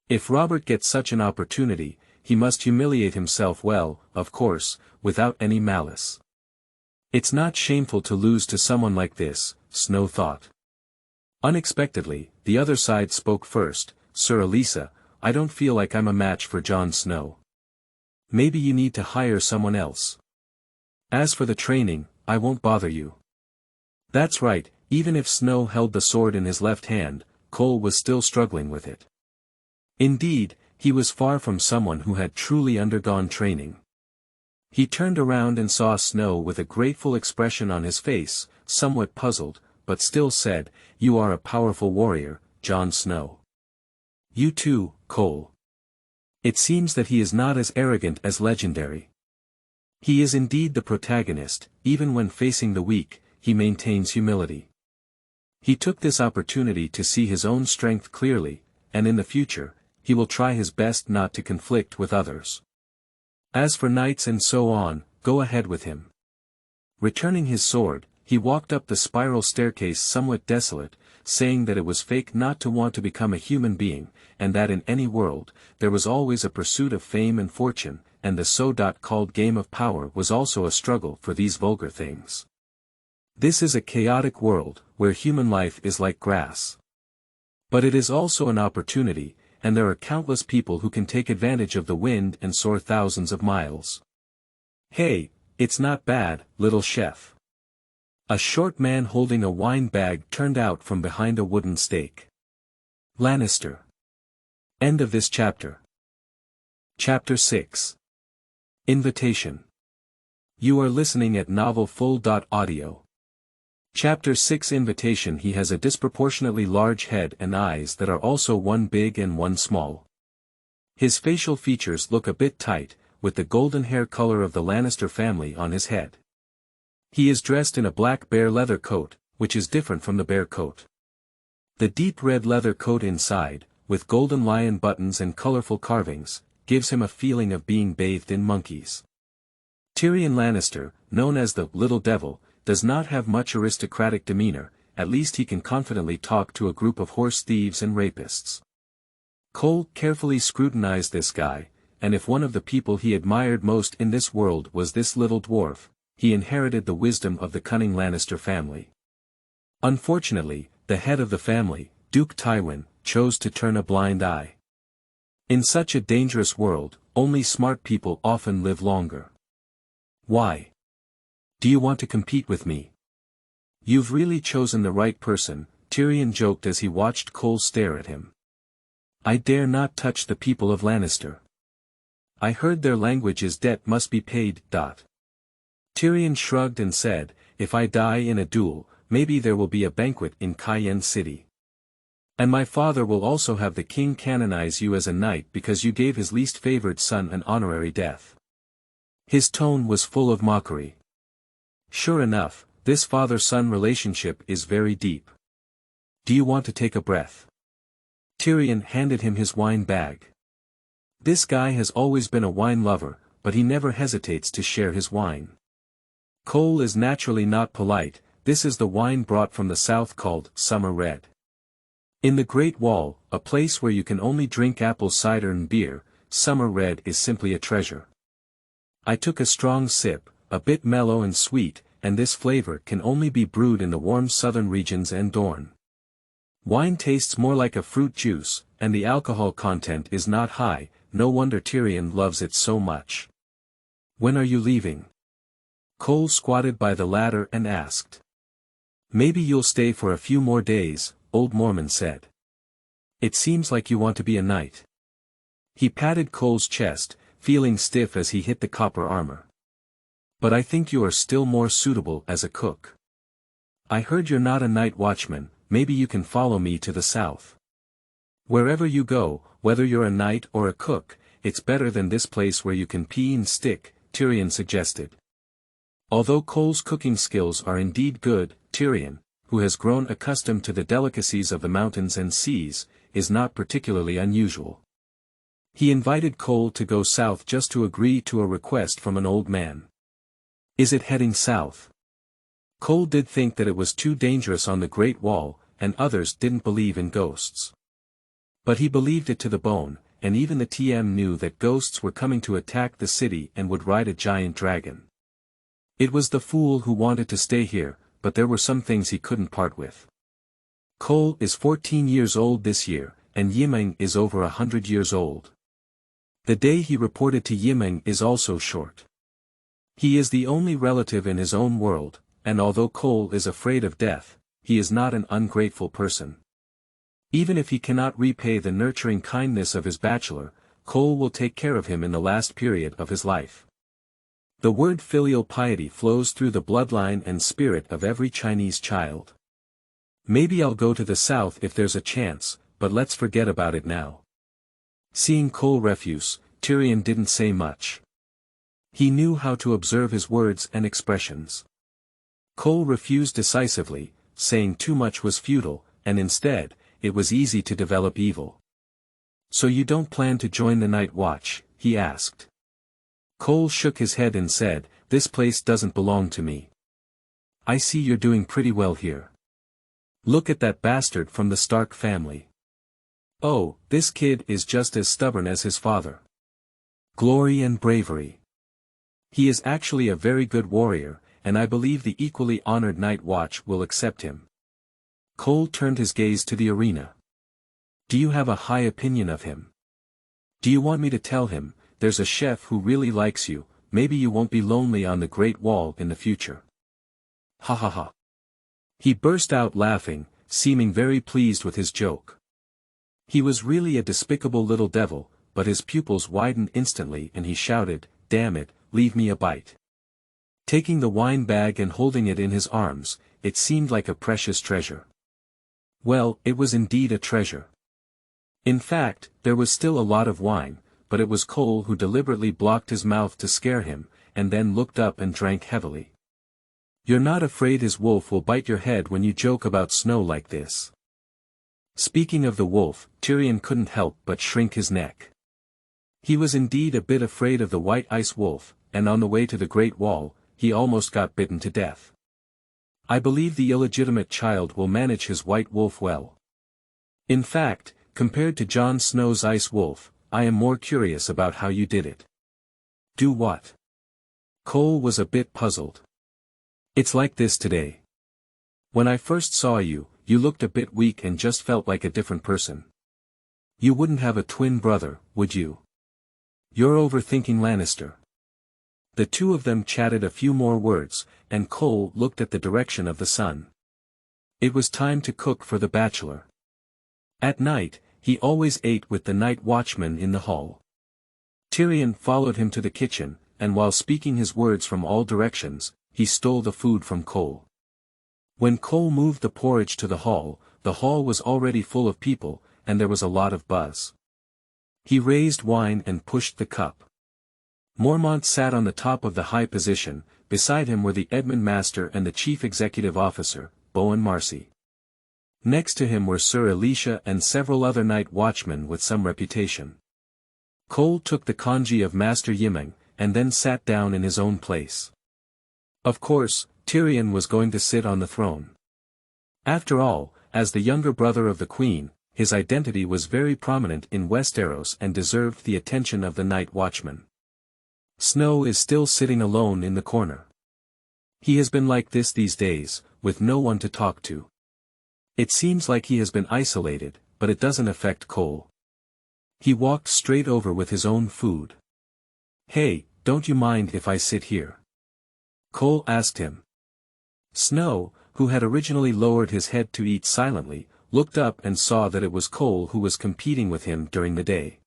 Speaker 1: If Robert gets such an opportunity, he must humiliate himself well, of course, without any malice. It's not shameful to lose to someone like this, Snow thought. Unexpectedly, the other side spoke first. Sir Elisa, I don't feel like I'm a match for Jon Snow. Maybe you need to hire someone else. As for the training, I won't bother you. That's right, even if Snow held the sword in his left hand, Cole was still struggling with it. Indeed, he was far from someone who had truly undergone training. He turned around and saw Snow with a grateful expression on his face, somewhat puzzled, but still said, "You are a powerful warrior, Jon Snow." "You too, Cole." It seems that he is not as arrogant as legendary. He is indeed the protagonist, even when facing the weak, he maintains humility. He took this opportunity to see his own strength clearly, and in the future, he will try his best not to conflict with others. As for knights and so on, go ahead with him. Returning his sword, he walked up the spiral staircase somewhat desolate, saying that it was fake not to want to become a human being, and that in any world, there was always a pursuit of fame and fortune, and the so-called game of power was also a struggle for these vulgar things. This is a chaotic world, where human life is like grass. But it is also an opportunity, and there are countless people who can take advantage of the wind and soar thousands of miles. Hey, it's not bad, little chef. A short man holding a wine bag turned out from behind a wooden stake. Lannister. End of this chapter. Chapter 6. Invitation. You are listening at novelfull.audio. Chapter 6 Invitation. He has a disproportionately large head and eyes that are also one big and one small. His facial features look a bit tight, with the golden hair color of the Lannister family on his head. He is dressed in a black bear leather coat, which is different from the bear coat. The deep red leather coat inside, with golden lion buttons and colorful carvings, gives him a feeling of being bathed in monkeys. Tyrion Lannister, known as the Little Devil, does not have much aristocratic demeanor, at least he can confidently talk to a group of horse thieves and rapists. Cole carefully scrutinized this guy, and if one of the people he admired most in this world was this little dwarf, he inherited the wisdom of the cunning Lannister family. Unfortunately, the head of the family, Duke Tywin, chose to turn a blind eye. In such a dangerous world, only smart people often live longer. Why? Do you want to compete with me? You've really chosen the right person, Tyrion joked as he watched Cole stare at him. I dare not touch the people of Lannister. I heard their language's debt must be paid. Tyrion shrugged and said, if I die in a duel, maybe there will be a banquet in Cayenne City. And my father will also have the king canonize you as a knight because you gave his least favored son an honorary death. His tone was full of mockery. Sure enough, this father-son relationship is very deep. Do you want to take a breath? Tyrion handed him his wine bag. This guy has always been a wine lover, but he never hesitates to share his wine. Cole is naturally not polite. This is the wine brought from the south called Summer Red. In the Great Wall, a place where you can only drink apple cider and beer, Summer Red is simply a treasure. I took a strong sip, a bit mellow and sweet, and this flavor can only be brewed in the warm southern regions and Dorne. Wine tastes more like a fruit juice, and the alcohol content is not high, no wonder Tyrion loves it so much. When are you leaving? Cole squatted by the ladder and asked. Maybe you'll stay for a few more days, Old Mormon said. It seems like you want to be a knight. He patted Cole's chest, feeling stiff as he hit the copper armor. But I think you are still more suitable as a cook. I heard you're not a night watchman, maybe you can follow me to the south. Wherever you go, whether you're a knight or a cook, it's better than this place where you can pee and stick, Tyrion suggested. Although Cole's cooking skills are indeed good, Tyrion, who has grown accustomed to the delicacies of the mountains and seas, is not particularly unusual. He invited Cole to go south just to agree to a request from an old man. Is it heading south? Cole did think that it was too dangerous on the Great Wall, and others didn't believe in ghosts. But he believed it to the bone, and even the TM knew that ghosts were coming to attack the city and would ride a giant dragon. It was the fool who wanted to stay here, but there were some things he couldn't part with. Cole is 14 years old this year, and Yimeng is over 100 years old. The day he reported to Yimeng is also short. He is the only relative in his own world, and although Cole is afraid of death, he is not an ungrateful person. Even if he cannot repay the nurturing kindness of his bachelor, Cole will take care of him in the last period of his life. The word filial piety flows through the bloodline and spirit of every Chinese child. Maybe I'll go to the south if there's a chance, but let's forget about it now. Seeing Cole refuse, Tyrion didn't say much. He knew how to observe his words and expressions. Cole refused decisively, saying too much was futile, and instead, it was easy to develop evil. So you don't plan to join the night watch? He asked. Cole shook his head and said, this place doesn't belong to me. I see you're doing pretty well here. Look at that bastard from the Stark family. Oh, this kid is just as stubborn as his father. Glory and bravery. He is actually a very good warrior, and I believe the equally honored Night Watch will accept him. Cole turned his gaze to the arena. Do you have a high opinion of him? Do you want me to tell him, there's a chef who really likes you, maybe you won't be lonely on the Great Wall in the future? Ha ha ha. He burst out laughing, seeming very pleased with his joke. He was really a despicable little devil, but his pupils widened instantly and he shouted, damn it, leave me a bite. Taking the wine bag and holding it in his arms, it seemed like a precious treasure. Well, it was indeed a treasure. In fact, there was still a lot of wine, but it was Cole who deliberately blocked his mouth to scare him, and then looked up and drank heavily. You're not afraid his wolf will bite your head when you joke about snow like this? Speaking of the wolf, Tyrion couldn't help but shrink his neck. He was indeed a bit afraid of the white ice wolf, and on the way to the Great Wall, he almost got bitten to death. I believe the illegitimate child will manage his white wolf well. In fact, compared to Jon Snow's ice wolf, I am more curious about how you did it. Do what? Cole was a bit puzzled. It's like this today. When I first saw you, you looked a bit weak and just felt like a different person. You wouldn't have a twin brother, would you? You're overthinking Lannister. The two of them chatted a few more words, and Cole looked at the direction of the sun. It was time to cook for the bachelor. At night, he always ate with the night watchman in the hall. Tyrion followed him to the kitchen, and while speaking his words from all directions, he stole the food from Cole. When Cole moved the porridge to the hall was already full of people, and there was a lot of buzz. He raised wine and pushed the cup. Mormont sat on the top of the high position, beside him were the Edmund Master and the Chief Executive Officer, Bowen Marcy. Next to him were Sir Elisha and several other night watchmen with some reputation. Cole took the kanji of Master Yimeng, and then sat down in his own place. Of course, Tyrion was going to sit on the throne. After all, as the younger brother of the queen, his identity was very prominent in Westeros and deserved the attention of the Night Watchman. Snow is still sitting alone in the corner. He has been like this these days, with no one to talk to. It seems like he has been isolated, but it doesn't affect Cole. He walked straight over with his own food. "Hey, don't you mind if I sit here?" Cole asked him. Snow, who had originally lowered his head to eat silently, looked up and saw that it was Cole who was competing with him during the day.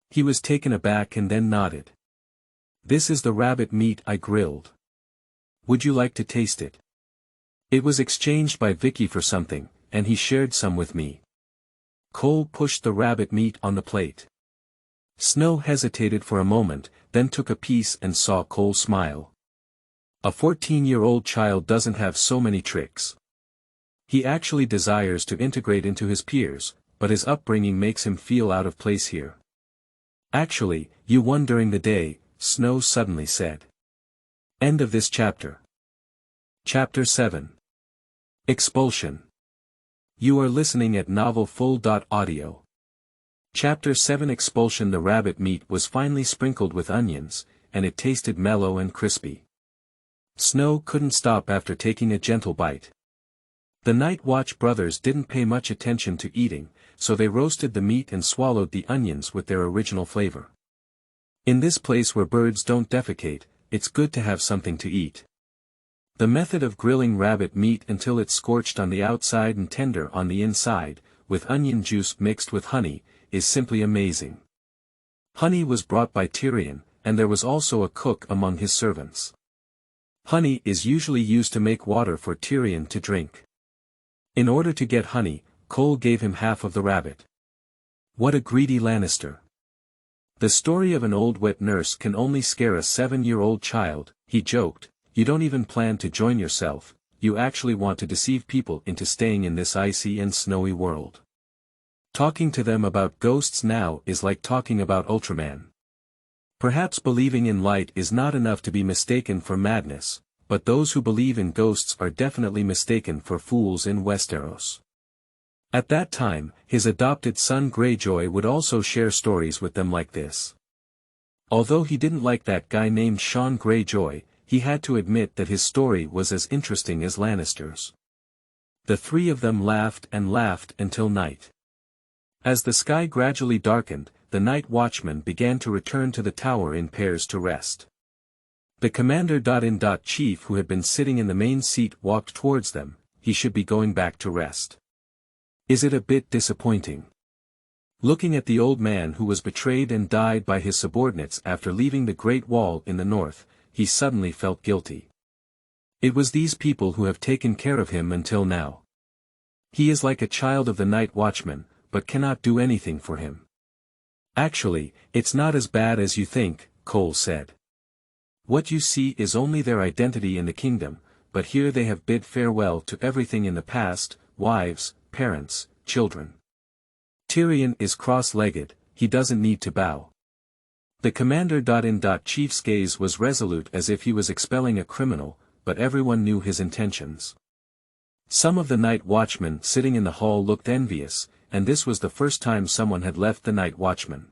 Speaker 1: He was taken aback and then nodded. "This is the rabbit meat I grilled. Would you like to taste it? It was exchanged by Vicky for something, and he shared some with me." Cole pushed the rabbit meat on the plate. Snow hesitated for a moment, then took a piece and saw Cole smile. A 14-year-old child doesn't have so many tricks. He actually desires to integrate into his peers, but his upbringing makes him feel out of place here. "Actually, you won during the day," Snow suddenly said. End of this chapter. Chapter 7. Expulsion. You are listening at novelfull.audio. Chapter 7 Expulsion. The rabbit meat was finely sprinkled with onions, and it tasted mellow and crispy. Snow couldn't stop after taking a gentle bite. The Night Watch brothers didn't pay much attention to eating, so they roasted the meat and swallowed the onions with their original flavor. In this place where birds don't defecate, it's good to have something to eat. The method of grilling rabbit meat until it's scorched on the outside and tender on the inside, with onion juice mixed with honey, is simply amazing. Honey was brought by Tyrion, and there was also a cook among his servants. Honey is usually used to make water for Tyrion to drink. In order to get honey, Cole gave him half of the rabbit. What a greedy Lannister. The story of an old wet nurse can only scare a 7-year-old child, he joked. You don't even plan to join yourself, you actually want to deceive people into staying in this icy and snowy world. Talking to them about ghosts now is like talking about Ultraman. Perhaps believing in light is not enough to be mistaken for madness, but those who believe in ghosts are definitely mistaken for fools in Westeros. At that time, his adopted son Greyjoy would also share stories with them like this. Although he didn't like that guy named Sean Greyjoy, he had to admit that his story was as interesting as Lannister's. The three of them laughed and laughed until night. As the sky gradually darkened, the Night Watchman began to return to the tower in pairs to rest. The commander-in-chief who had been sitting in the main seat walked towards them. He should be going back to rest. Is it a bit disappointing? Looking at the old man who was betrayed and died by his subordinates after leaving the Great Wall in the north, he suddenly felt guilty. It was these people who have taken care of him until now. He is like a child of the Night Watchman, but cannot do anything for him. Actually, it's not as bad as you think, Cole said. What you see is only their identity in the kingdom, but here they have bid farewell to everything in the past, wives, parents, children. Tyrion is cross-legged, he doesn't need to bow. The commander-in-chief's gaze was resolute as if he was expelling a criminal, but everyone knew his intentions. Some of the Night Watchmen sitting in the hall looked envious, and this was the first time someone had left the Night Watchman.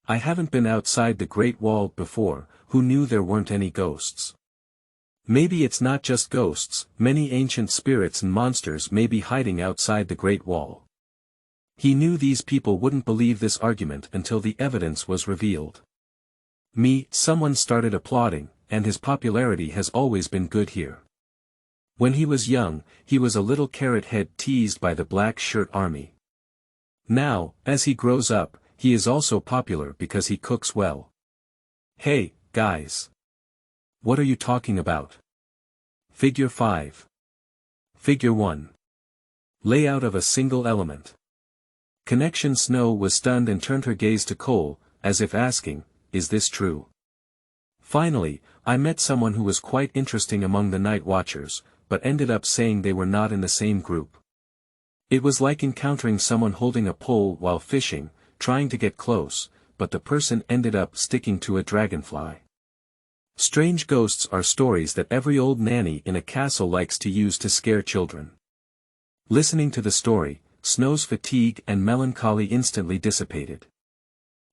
Speaker 1: I haven't been outside the Great Wall before, who knew there weren't any ghosts? Maybe it's not just ghosts, many ancient spirits and monsters may be hiding outside the Great Wall. He knew these people wouldn't believe this argument until the evidence was revealed. Someone started applauding, and his popularity has always been good here. When he was young, he was a little carrot head teased by the Black Shirt Army. Now, as he grows up, he is also popular because he cooks well. Hey, guys. What are you talking about? Figure 5. Figure 1. Layout of a single element. Connection. Snow was stunned and turned her gaze to Cole, as if asking, is this true? Finally, I met someone who was quite interesting among the Night Watchers, but ended up saying they were not in the same group. It was like encountering someone holding a pole while fishing, trying to get close, but the person ended up sticking to a dragonfly. Strange ghosts are stories that every old nanny in a castle likes to use to scare children. Listening to the story, Snow's fatigue and melancholy instantly dissipated.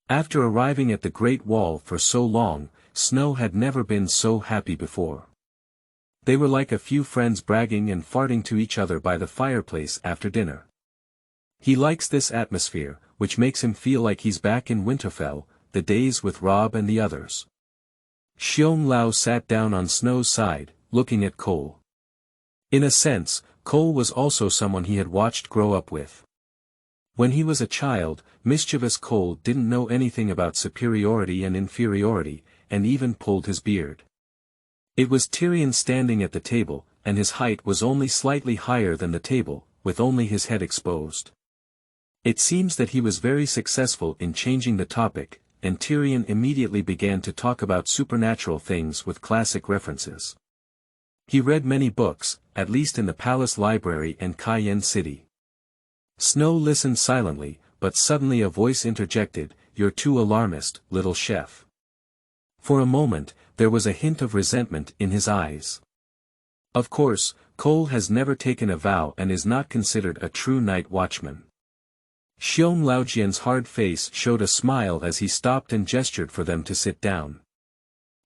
Speaker 1: After arriving at the Great Wall for so long, Snow had never been so happy before. They were like a few friends bragging and farting to each other by the fireplace after dinner. He likes this atmosphere, which makes him feel like he's back in Winterfell, the days with Robb and the others. Xiong Lao sat down on Snow's side, looking at Cole. In a sense, Cole was also someone he had watched grow up with. When he was a child, mischievous Cole didn't know anything about superiority and inferiority, and even pulled his beard. It was Tyrion standing at the table, and his height was only slightly higher than the table, with only his head exposed. It seems that he was very successful in changing the topic, and Tyrion immediately began to talk about supernatural things with classic references. He read many books, at least in the palace library and Cayenne City. Snow listened silently, but suddenly a voice interjected, "You're too alarmist, little chef." For a moment, there was a hint of resentment in his eyes. Of course, Cole has never taken a vow and is not considered a true night watchman. Xiong Laojian's hard face showed a smile as he stopped and gestured for them to sit down.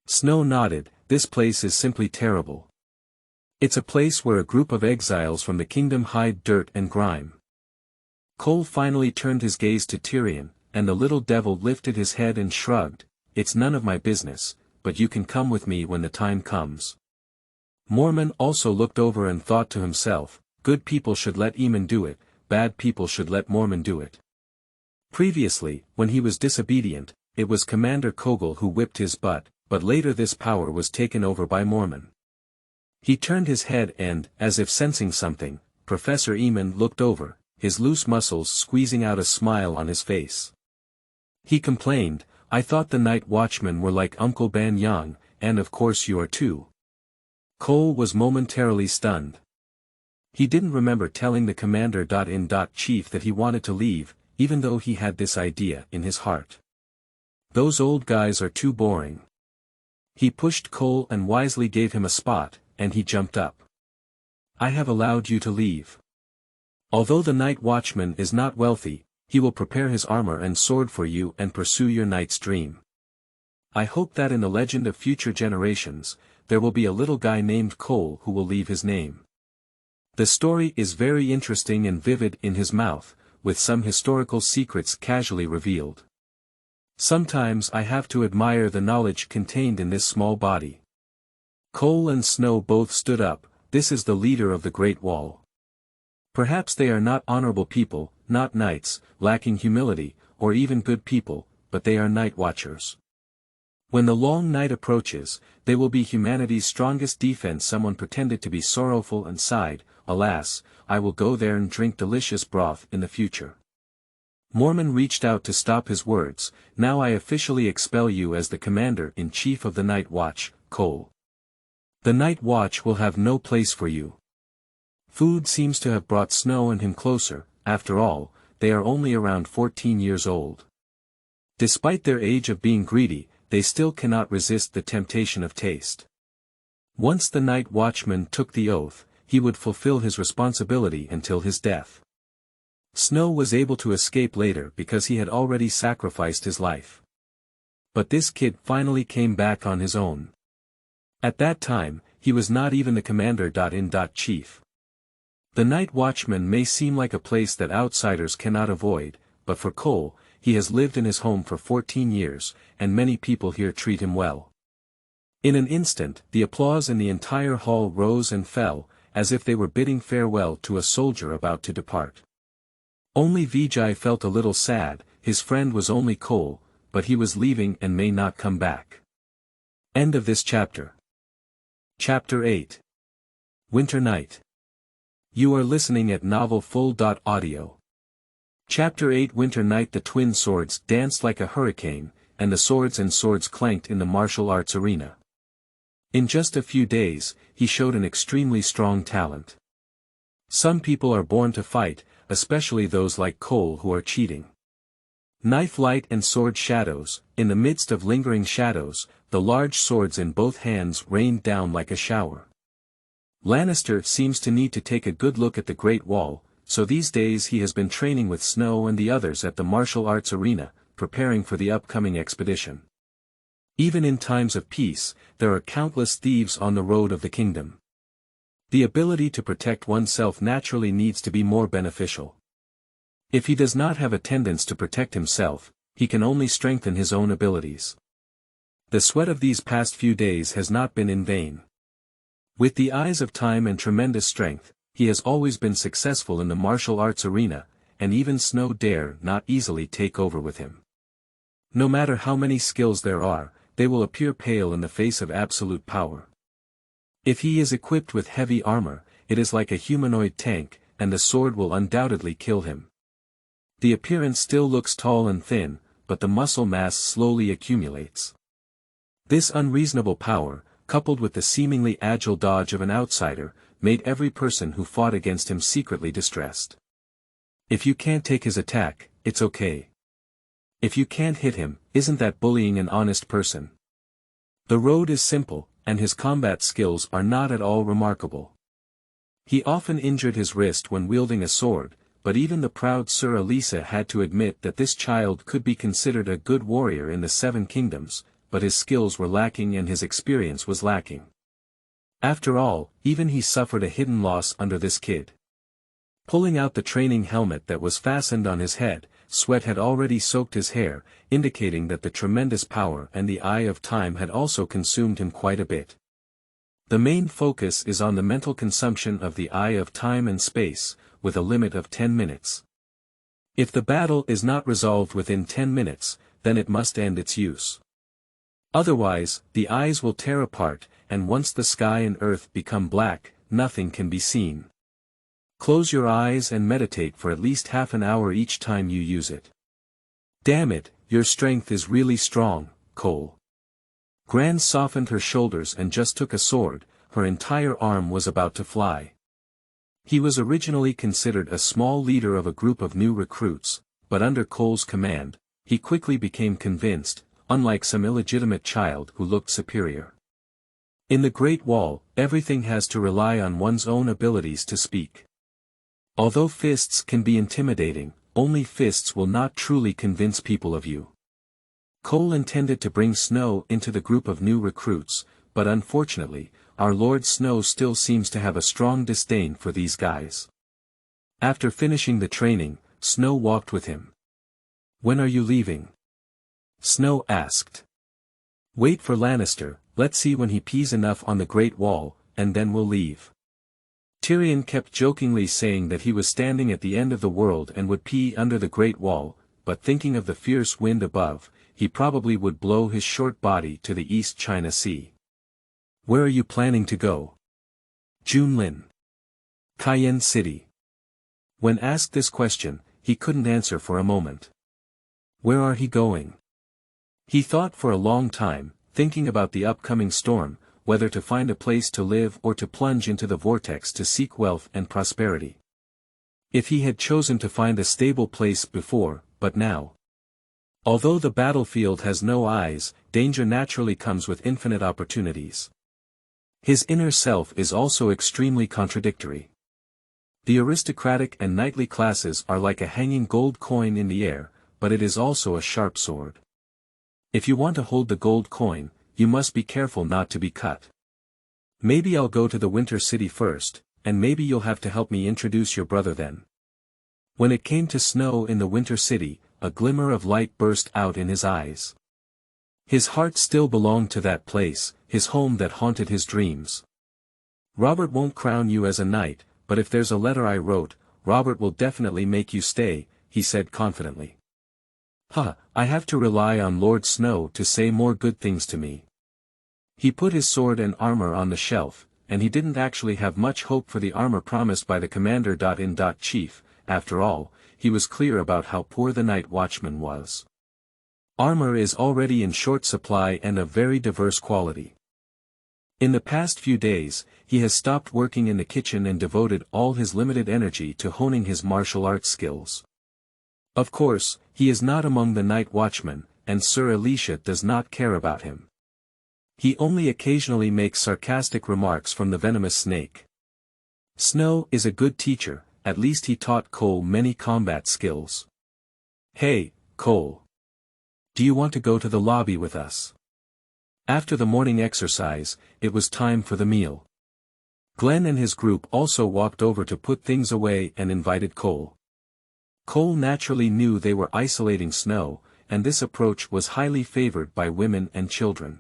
Speaker 1: Snow nodded. "This place is simply terrible. It's a place where a group of exiles from the kingdom hide dirt and grime." Cole finally turned his gaze to Tyrion, and the little devil lifted his head and shrugged. "It's none of my business, but you can come with me when the time comes." Mormon also looked over and thought to himself, "Good people should let Eamon do it, bad people should let Mormon do it." Previously, when he was disobedient, it was Commander Kogel who whipped his butt, but later this power was taken over by Mormon. He turned his head and, as if sensing something, Professor Eamon looked over, his loose muscles squeezing out a smile on his face. He complained, "I thought the night watchmen were like Uncle Ban Yang, and of course you are too." Cole was momentarily stunned. He didn't remember telling the commander-in-chief that he wanted to leave, even though he had this idea in his heart. Those old guys are too boring. He pushed Cole and wisely gave him a spot, and he jumped up. "I have allowed you to leave. Although the night watchman is not wealthy, he will prepare his armor and sword for you and pursue your night's dream. I hope that in the legend of future generations, there will be a little guy named Cole who will leave his name. The story is very interesting and vivid in his mouth, with some historical secrets casually revealed. Sometimes I have to admire the knowledge contained in this small body." Cole and Snow both stood up. "This is the leader of the Great Wall. Perhaps they are not honorable people, not knights, lacking humility, or even good people, but they are night watchers. When the long night approaches, they will be humanity's strongest defense." Someone pretended to be sorrowful and sighed, "Alas, I will go there and drink delicious broth in the future." Mormon reached out to stop his words. "Now I officially expel you as the commander-in-chief of the Night Watch, Cole. The Night Watch will have no place for you." Food seems to have brought Snow and him closer. After all, they are only around 14 years old. Despite their age of being greedy, they still cannot resist the temptation of taste. Once the night watchman took the oath, he would fulfill his responsibility until his death. Snow was able to escape later because he had already sacrificed his life. But this kid finally came back on his own. At that time, he was not even the commander-in-chief. The night watchman may seem like a place that outsiders cannot avoid, but for Cole, he has lived in his home for 14 years, and many people here treat him well. In an instant, the applause in the entire hall rose and fell, as if they were bidding farewell to a soldier about to depart. Only Vijay felt a little sad. His friend was only Cole, but he was leaving and may not come back. End of this chapter. Chapter 8. Winter Night. You are listening at novelfull.audio. Chapter 8. Winter Night. The twin swords danced like a hurricane, and the swords clanked in the martial arts arena. In just a few days, he showed an extremely strong talent. Some people are born to fight, especially those like Cole who are cheating. Knife light and sword shadows. In the midst of lingering shadows, the large swords in both hands rained down like a shower. Lannister seems to need to take a good look at the Great Wall, so these days he has been training with Snow and the others at the martial arts arena, preparing for the upcoming expedition. Even in times of peace, there are countless thieves on the road of the kingdom. The ability to protect oneself naturally needs to be more beneficial. If he does not have a tendency to protect himself, he can only strengthen his own abilities. The sweat of these past few days has not been in vain. With the eyes of time and tremendous strength, he has always been successful in the martial arts arena, and even Snow dare not easily take over with him. No matter how many skills there are, they will appear pale in the face of absolute power. If he is equipped with heavy armor, it is like a humanoid tank, and the sword will undoubtedly kill him. The appearance still looks tall and thin, but the muscle mass slowly accumulates. This unreasonable power, coupled with the seemingly agile dodge of an outsider, made every person who fought against him secretly distressed. If you can't take his attack, it's okay. If you can't hit him, isn't that bullying an honest person? The road is simple, and his combat skills are not at all remarkable. He often injured his wrist when wielding a sword, but even the proud Sir Elisa had to admit that this child could be considered a good warrior in the Seven Kingdoms, but his skills were lacking and his experience was lacking. After all, even he suffered a hidden loss under this kid. Pulling out the training helmet that was fastened on his head, sweat had already soaked his hair, indicating that the tremendous power and the eye of time had also consumed him quite a bit. The main focus is on the mental consumption of the eye of time and space, with a limit of 10 minutes. If the battle is not resolved within 10 minutes, then it must end its use. Otherwise, the eyes will tear apart, and once the sky and earth become black, nothing can be seen. Close your eyes and meditate for at least half an hour each time you use it. Damn it, your strength is really strong, Cole. Gran softened her shoulders and just took a sword, her entire arm was about to fly. He was originally considered a small leader of a group of new recruits, but under Cole's command, he quickly became convinced, unlike some illegitimate child who looked superior. In the Great Wall, everything has to rely on one's own abilities to speak. Although fists can be intimidating, only fists will not truly convince people of you. Cole intended to bring Snow into the group of new recruits, but unfortunately, our Lord Snow still seems to have a strong disdain for these guys. After finishing the training, Snow walked with him. "When are you leaving?" Snow asked. "Wait for Lannister, let's see when he pees enough on the Great Wall, and then we'll leave." Tyrion kept jokingly saying that he was standing at the end of the world and would pee under the Great Wall, but thinking of the fierce wind above, he probably would blow his short body to the East China Sea. "Where are you planning to go?" Junlin. Cayenne City. When asked this question, he couldn't answer for a moment. Where are he going? He thought for a long time, thinking about the upcoming storm, whether to find a place to live or to plunge into the vortex to seek wealth and prosperity. If he had chosen to find a stable place before, but now. Although the battlefield has no eyes, danger naturally comes with infinite opportunities. His inner self is also extremely contradictory. The aristocratic and knightly classes are like a hanging gold coin in the air, but it is also a sharp sword. If you want to hold the gold coin, you must be careful not to be cut. "Maybe I'll go to the Winter City first, and maybe you'll have to help me introduce your brother then." When it came to Snow in the Winter City, a glimmer of light burst out in his eyes. His heart still belonged to that place, his home that haunted his dreams. "Robert won't crown you as a knight, but if there's a letter I wrote, Robert will definitely make you stay," he said confidently. I have to rely on Lord Snow to say more good things to me." He put his sword and armor on the shelf, and he didn't actually have much hope for the armor promised by the commander-in-chief, after all, he was clear about how poor the night watchman was. Armor is already in short supply and of very diverse quality. In the past few days, he has stopped working in the kitchen and devoted all his limited energy to honing his martial arts skills. Of course, he is not among the night watchmen, and Sir Leijia does not care about him. He only occasionally makes sarcastic remarks from the venomous snake. Snow is a good teacher, at least he taught Cole many combat skills. Hey, Cole. Do you want to go to the lobby with us? After the morning exercise, it was time for the meal. Glenn and his group also walked over to put things away and invited Cole. Cole naturally knew they were isolating Snow, and this approach was highly favored by women and children.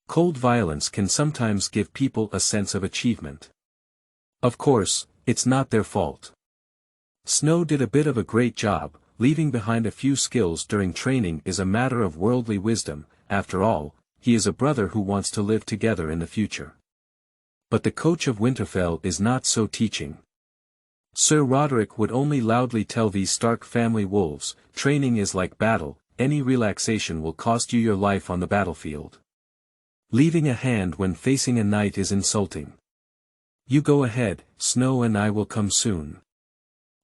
Speaker 1: Cold violence can sometimes give people a sense of achievement. Of course, it's not their fault. Snow did a bit of a great job, leaving behind a few skills during training is a matter of worldly wisdom, after all, he is a brother who wants to live together in the future. But the coach of Winterfell is not so teaching. Sir Roderick would only loudly tell these Stark family wolves, training is like battle, any relaxation will cost you your life on the battlefield. Leaving a hand when facing a knight is insulting. You go ahead, Snow and I will come soon.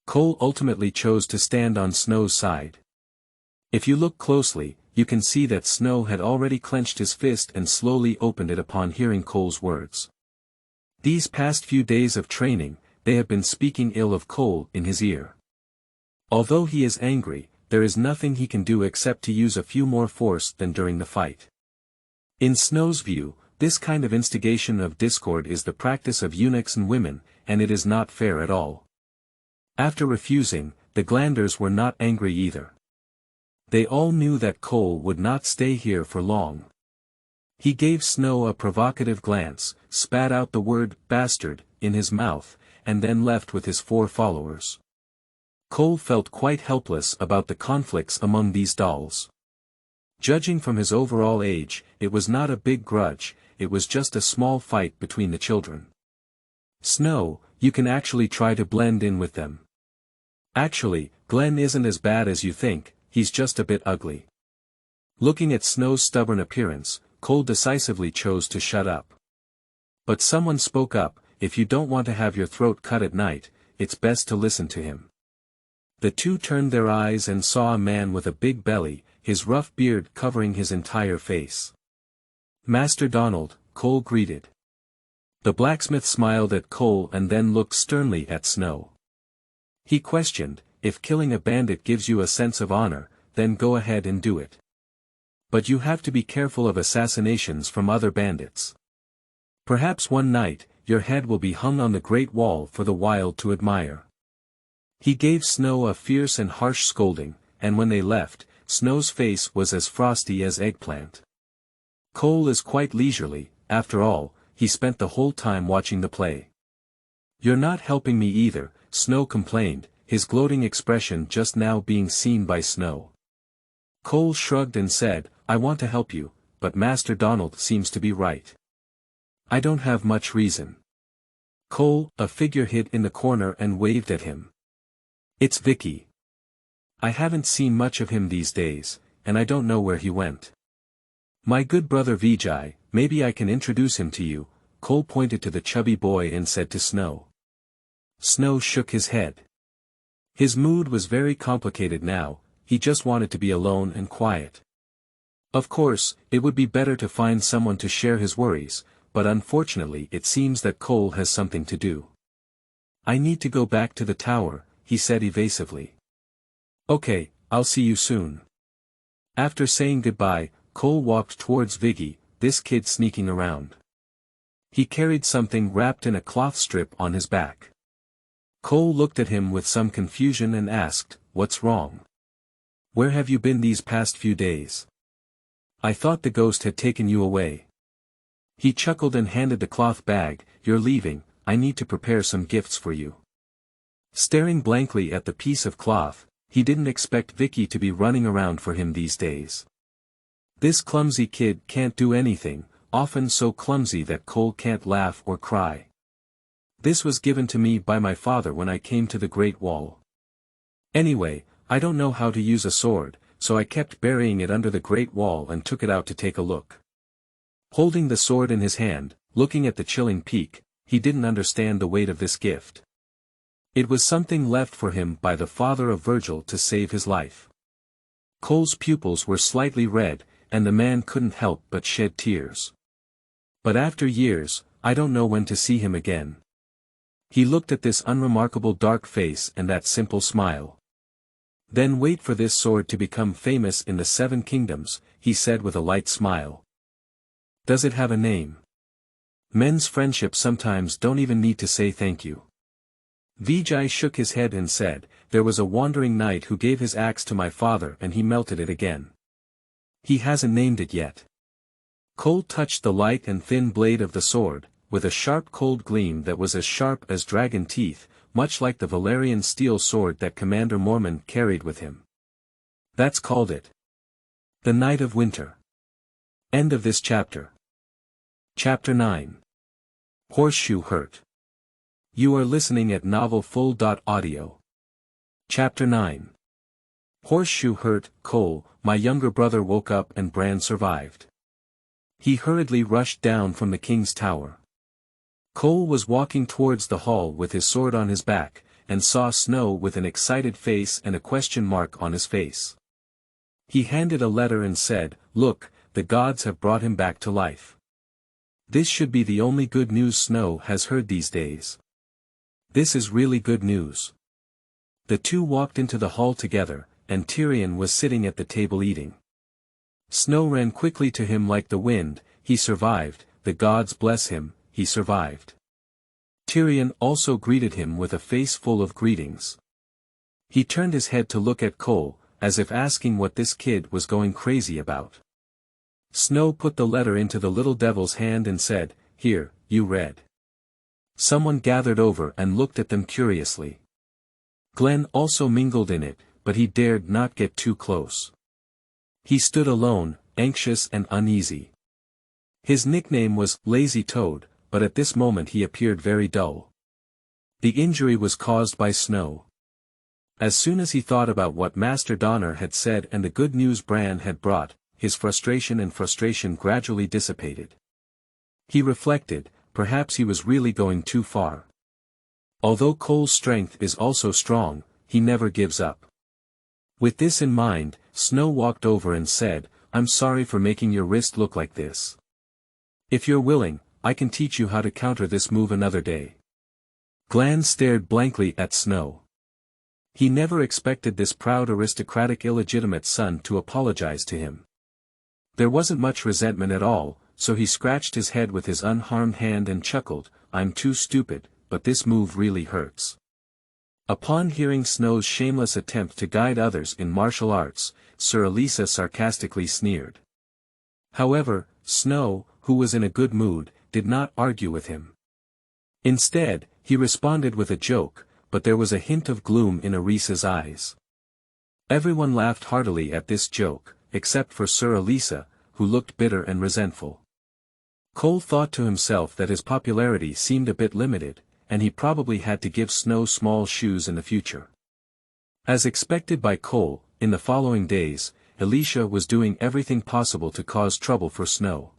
Speaker 1: Cole ultimately chose to stand on Snow's side. If you look closely, you can see that Snow had already clenched his fist and slowly opened it upon hearing Cole's words. These past few days of training, they have been speaking ill of Cole in his ear. Although he is angry, there is nothing he can do except to use a few more force than during the fight. In Snow's view, this kind of instigation of discord is the practice of eunuchs and women, and it is not fair at all. After refusing, the Glanders were not angry either. They all knew that Cole would not stay here for long. He gave Snow a provocative glance, spat out the word, bastard, in his mouth, and then left with his 4 followers. Cole felt quite helpless about the conflicts among these dolls. Judging from his overall age, it was not a big grudge, it was just a small fight between the children. Snow, you can actually try to blend in with them. Actually, Glenn isn't as bad as you think, he's just a bit ugly. Looking at Snow's stubborn appearance, Cole decisively chose to shut up. But someone spoke up, if you don't want to have your throat cut at night, it's best to listen to him. The two turned their eyes and saw a man with a big belly, his rough beard covering his entire face. Master Donald, Cole greeted. The blacksmith smiled at Cole and then looked sternly at Snow. He questioned, if killing a bandit gives you a sense of honor, then go ahead and do it. But you have to be careful of assassinations from other bandits. Perhaps one night, your head will be hung on the Great Wall for the wild to admire. He gave Snow a fierce and harsh scolding, and when they left, Snow's face was as frosty as eggplant. Cole is quite leisurely, after all, he spent the whole time watching the play. You're not helping me either, Snow complained, his gloating expression just now being seen by Snow. Cole shrugged and said, I want to help you, but Master Donald seems to be right. I don't have much reason. Cole, a figure hid in the corner and waved at him. It's Vicky. I haven't seen much of him these days, and I don't know where he went. My good brother Vijay, maybe I can introduce him to you, Cole pointed to the chubby boy and said to Snow. Snow shook his head. His mood was very complicated now, he just wanted to be alone and quiet. Of course, it would be better to find someone to share his worries, but unfortunately it seems that Cole has something to do. I need to go back to the tower, he said evasively. Okay, I'll see you soon. After saying goodbye, Cole walked towards Vicky, this kid sneaking around. He carried something wrapped in a cloth strip on his back. Cole looked at him with some confusion and asked, what's wrong? Where have you been these past few days? I thought the ghost had taken you away. He chuckled and handed the cloth bag, you're leaving, I need to prepare some gifts for you. Staring blankly at the piece of cloth, he didn't expect Vicky to be running around for him these days. This clumsy kid can't do anything, often so clumsy that Cole can't laugh or cry. This was given to me by my father when I came to the Great Wall. Anyway, I don't know how to use a sword, so I kept burying it under the Great Wall and took it out to take a look. Holding the sword in his hand, looking at the chilling peak, he didn't understand the weight of this gift. It was something left for him by the father of Virgil to save his life. Cole's pupils were slightly red, and the man couldn't help but shed tears. But after years, I don't know when to see him again. He looked at this unremarkable dark face and that simple smile. Then wait for this sword to become famous in the 7 kingdoms, he said with a light smile. Does it have a name? Men's friendships sometimes don't even need to say thank you. Vijay shook his head and said, there was a wandering knight who gave his axe to my father and he melted it again. He hasn't named it yet. Cole touched the light and thin blade of the sword, with a sharp cold gleam that was as sharp as dragon teeth, much like the Valerian steel sword that Commander Mormon carried with him. That's called it. The Night of Winter. End of this chapter. Chapter 9. Horseshoe Hurt. You are listening at novelfull.audio. Chapter 9. Horseshoe hurt, Cole, my younger brother woke up and Bran survived. He hurriedly rushed down from the king's tower. Cole was walking towards the hall with his sword on his back, and saw Snow with an excited face and a question mark on his face. He handed a letter and said, look, the gods have brought him back to life. This should be the only good news Snow has heard these days. This is really good news. The two walked into the hall together, and Tyrion was sitting at the table eating. Snow ran quickly to him like the wind. He survived, the gods bless him, he survived. Tyrion also greeted him with a face full of greetings. He turned his head to look at Cole, as if asking what this kid was going crazy about. Snow put the letter into the little devil's hand and said, here, you read. Someone gathered over and looked at them curiously. Glenn also mingled in it, but he dared not get too close. He stood alone, anxious and uneasy. His nickname was Lazy Toad, but at this moment he appeared very dull. The injury was caused by Snow. As soon as he thought about what Master Donner had said and the good news Bran had brought, his frustration gradually dissipated. He reflected, perhaps he was really going too far. Although Cole's strength is also strong, he never gives up. With this in mind, Snow walked over and said, I'm sorry for making your wrist look like this. If you're willing, I can teach you how to counter this move another day. Glenn stared blankly at Snow. He never expected this proud aristocratic illegitimate son to apologize to him. There wasn't much resentment at all, so he scratched his head with his unharmed hand and chuckled, I'm too stupid, but this move really hurts. Upon hearing Snow's shameless attempt to guide others in martial arts, Sir Elisa sarcastically sneered. However, Snow, who was in a good mood, did not argue with him. Instead, he responded with a joke, but there was a hint of gloom in Elisa's eyes. Everyone laughed heartily at this joke, except for Sir Elisa, who looked bitter and resentful. Cole thought to himself that his popularity seemed a bit limited, and he probably had to give Snow small shoes in the future. As expected by Cole, in the following days, Elisha was doing everything possible to cause trouble for Snow.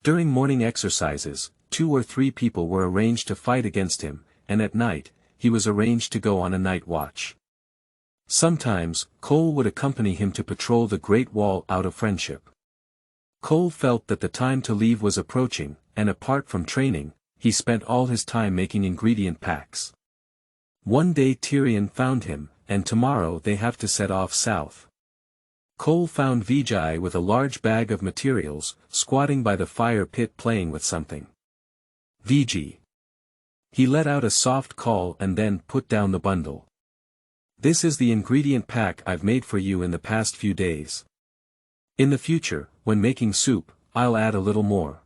Speaker 1: During morning exercises, 2 or 3 people were arranged to fight against him, and at night, he was arranged to go on a night watch. Sometimes, Cole would accompany him to patrol the Great Wall out of friendship. Cole felt that the time to leave was approaching, and apart from training, he spent all his time making ingredient packs. One day Tyrion found him, and tomorrow they have to set off south. Cole found Vijay with a large bag of materials, squatting by the fire pit playing with something. Vijay. He let out a soft call and then put down the bundle. This is the ingredient pack I've made for you in the past few days. In the future, when making soup, I'll add a little more.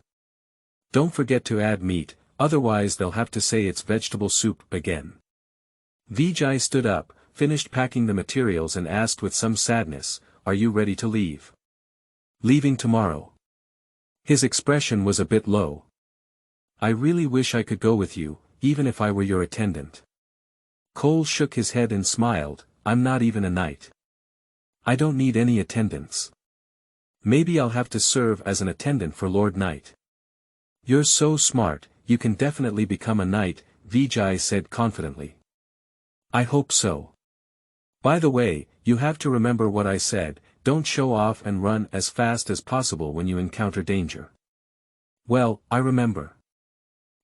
Speaker 1: Don't forget to add meat, otherwise they'll have to say it's vegetable soup again. Vijay stood up, finished packing the materials and asked with some sadness, are you ready to leave? Leaving tomorrow. His expression was a bit low. I really wish I could go with you, even if I were your attendant. Cole shook his head and smiled, I'm not even a knight. I don't need any attendants. Maybe I'll have to serve as an attendant for Lord Knight. You're so smart, you can definitely become a knight, Vijay said confidently. I hope so. By the way, you have to remember what I said, don't show off and run as fast as possible when you encounter danger. Well, I remember.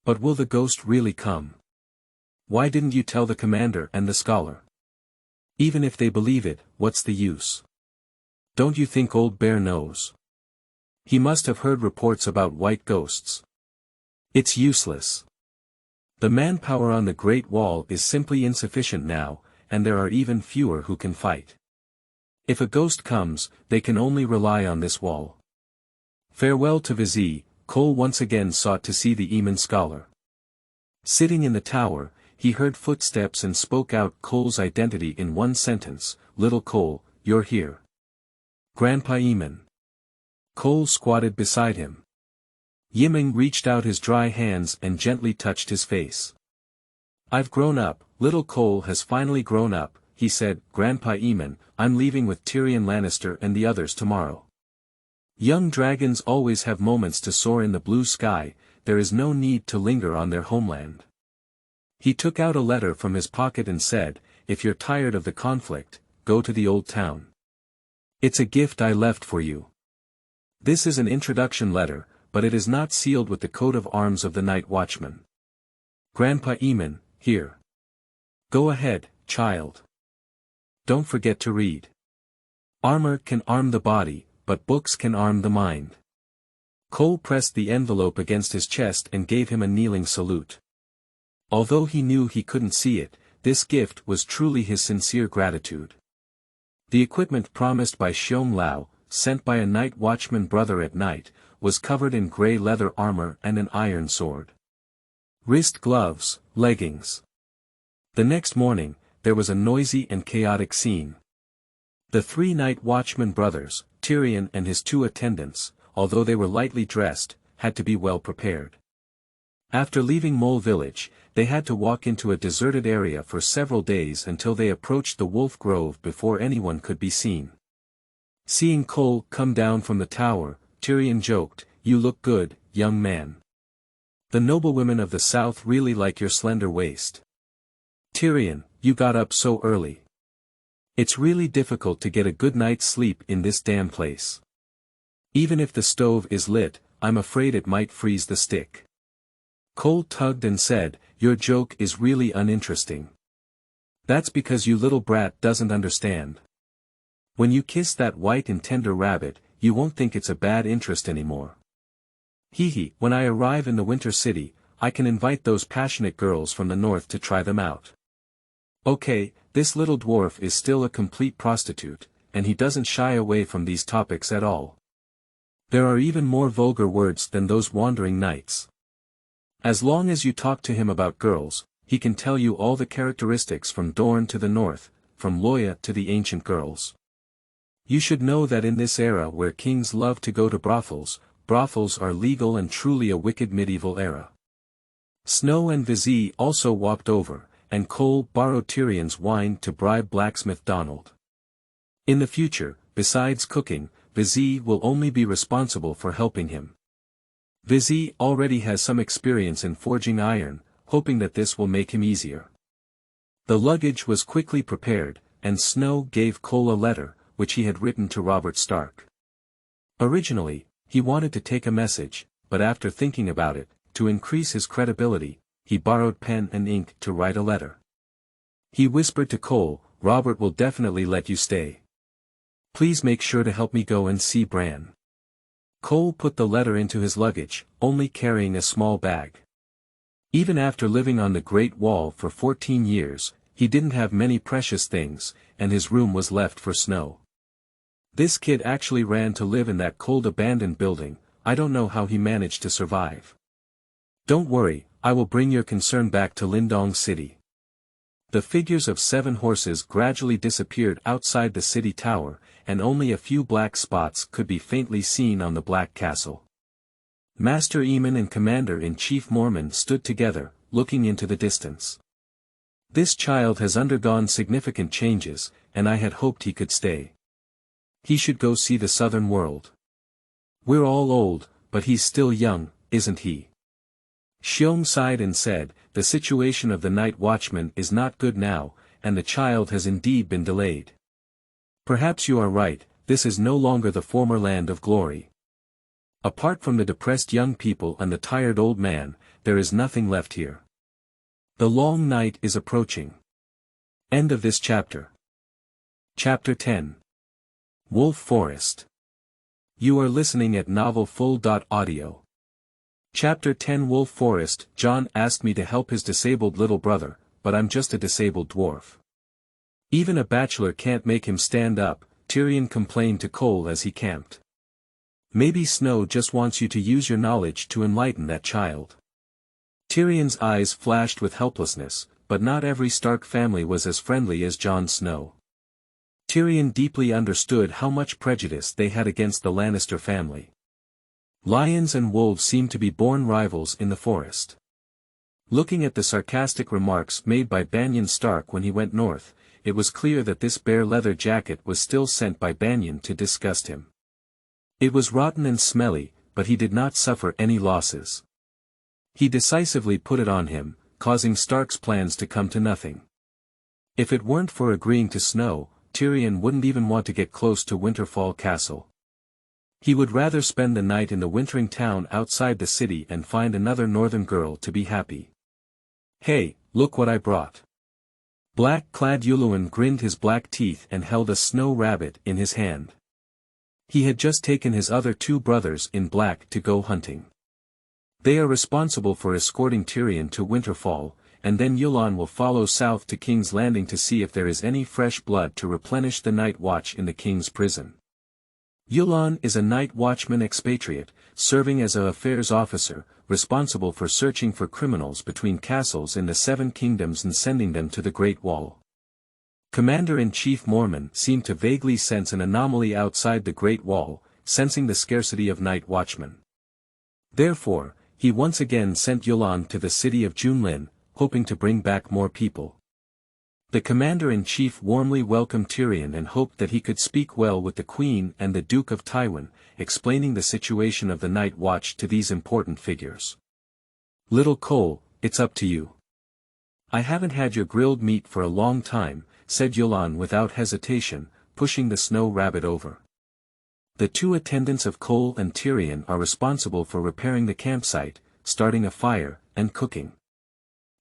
Speaker 1: But will the ghost really come? Why didn't you tell the commander and the scholar? Even if they believe it, what's the use? Don't you think old bear knows? He must have heard reports about white ghosts. It's useless. The manpower on the Great Wall is simply insufficient now, and there are even fewer who can fight. If a ghost comes, they can only rely on this wall. Farewell to Vizzy. Cole once again sought to see the Eamon scholar. Sitting in the tower, he heard footsteps and spoke out Cole's identity in one sentence, "Little Cole, you're here." "Grandpa Eamon." Cole squatted beside him. Yiming reached out his dry hands and gently touched his face. "I've grown up, little Cole has finally grown up," he said. "Grandpa Eamon, I'm leaving with Tyrion Lannister and the others tomorrow. Young dragons always have moments to soar in the blue sky, there is no need to linger on their homeland." He took out a letter from his pocket and said, "If you're tired of the conflict, go to the old town. It's a gift I left for you. This is an introduction letter, but it is not sealed with the coat of arms of the Night Watchman. Grandpa Eamon, here. Go ahead, child. Don't forget to read. Armor can arm the body, but books can arm the mind." Cole pressed the envelope against his chest and gave him a kneeling salute. Although he knew he couldn't see it, this gift was truly his sincere gratitude. The equipment promised by Xiong Lao, sent by a night watchman brother at night, was covered in grey leather armor and an iron sword. Wrist gloves, leggings. The next morning, there was a noisy and chaotic scene. The three night watchman brothers, Tyrion and his two attendants, although they were lightly dressed, had to be well prepared. After leaving Mole Village, they had to walk into a deserted area for several days until they approached the Wolf Grove before anyone could be seen. Seeing Cole come down from the tower, Tyrion joked, "You look good, young man. The noblewomen of the south really like your slender waist. Tyrion, you got up so early. It's really difficult to get a good night's sleep in this damn place. Even if the stove is lit, I'm afraid it might freeze the stick." Cole tugged and said, "Your joke is really uninteresting. That's because you little brat doesn't understand. When you kiss that white and tender rabbit, you won't think it's a bad interest anymore. Hee, when I arrive in the Winter City, I can invite those passionate girls from the north to try them out. Okay, this little dwarf is still a complete prostitute, and he doesn't shy away from these topics at all. There are even more vulgar words than those wandering knights. As long as you talk to him about girls, he can tell you all the characteristics from Dorne to the north, from Loya to the ancient girls. You should know that in this era where kings love to go to brothels, brothels are legal and truly a wicked medieval era." Snow and Vizzy also walked over, and Cole borrowed Tyrion's wine to bribe blacksmith Donald. In the future, besides cooking, Vizzy will only be responsible for helping him. Vizzy already has some experience in forging iron, hoping that this will make him easier. The luggage was quickly prepared, and Snow gave Cole a letter, which he had written to Robert Stark. Originally, he wanted to take a message, but after thinking about it, to increase his credibility, he borrowed pen and ink to write a letter. He whispered to Cole, "Robert will definitely let you stay. Please make sure to help me go and see Bran." Cole put the letter into his luggage, only carrying a small bag. Even after living on the Great Wall for 14 years, he didn't have many precious things, and his room was left for Snow. This kid actually ran to live in that cold abandoned building, I don't know how he managed to survive. Don't worry, I will bring your concern back to Lindong City. The figures of 7 horses gradually disappeared outside the city tower, and only a few black spots could be faintly seen on the Black Castle. Master Eamon and Commander-in-Chief Mormon stood together, looking into the distance. This child has undergone significant changes, and I had hoped he could stay. He should go see the southern world. We're all old, but he's still young, isn't he? Xiong sighed and said, "The situation of the night watchman is not good now, and the child has indeed been delayed. Perhaps you are right, this is no longer the former land of glory. Apart from the depressed young people and the tired old man, there is nothing left here. The long night is approaching. End of this chapter. Chapter 10. Wolf Forest. You are listening at novelfull.audio. Chapter 10 Wolf Forest. Jon asked me to help his disabled little brother, but I'm just a disabled dwarf. Even a bachelor can't make him stand up, Tyrion complained to Cole as he camped. Maybe Snow just wants you to use your knowledge to enlighten that child. Tyrion's eyes flashed with helplessness, but not every Stark family was as friendly as Jon Snow. Tyrion deeply understood how much prejudice they had against the Lannister family. Lions and wolves seemed to be born rivals in the forest. Looking at the sarcastic remarks made by Banyon Stark when he went north, it was clear that this bare leather jacket was still sent by Banyon to disgust him. It was rotten and smelly, but he did not suffer any losses. He decisively put it on him, causing Stark's plans to come to nothing. If it weren't for agreeing to Snow, Tyrion wouldn't even want to get close to Winterfell Castle. He would rather spend the night in the wintering town outside the city and find another northern girl to be happy. Hey, look what I brought. Black-clad Youtong grinned his black teeth and held a snow rabbit in his hand. He had just taken his other two brothers in black to go hunting. They are responsible for escorting Tyrion to Winterfell, and then Youtong will follow south to King's Landing to see if there is any fresh blood to replenish the night watch in the king's prison. Youtong is a night watchman expatriate, serving as a affairs officer, responsible for searching for criminals between castles in the Seven Kingdoms and sending them to the Great Wall. Commander-in-Chief Mormon seemed to vaguely sense an anomaly outside the Great Wall, sensing the scarcity of night watchmen. Therefore, he once again sent Youtong to the city of Junlin, hoping to bring back more people. The commander-in-chief warmly welcomed Tyrion and hoped that he could speak well with the Queen and the Duke of Tywin, explaining the situation of the Night Watch to these important figures. "Little Cole, it's up to you. I haven't had your grilled meat for a long time," said Youtong without hesitation, pushing the snow rabbit over. The two attendants of Cole and Tyrion are responsible for repairing the campsite, starting a fire, and cooking.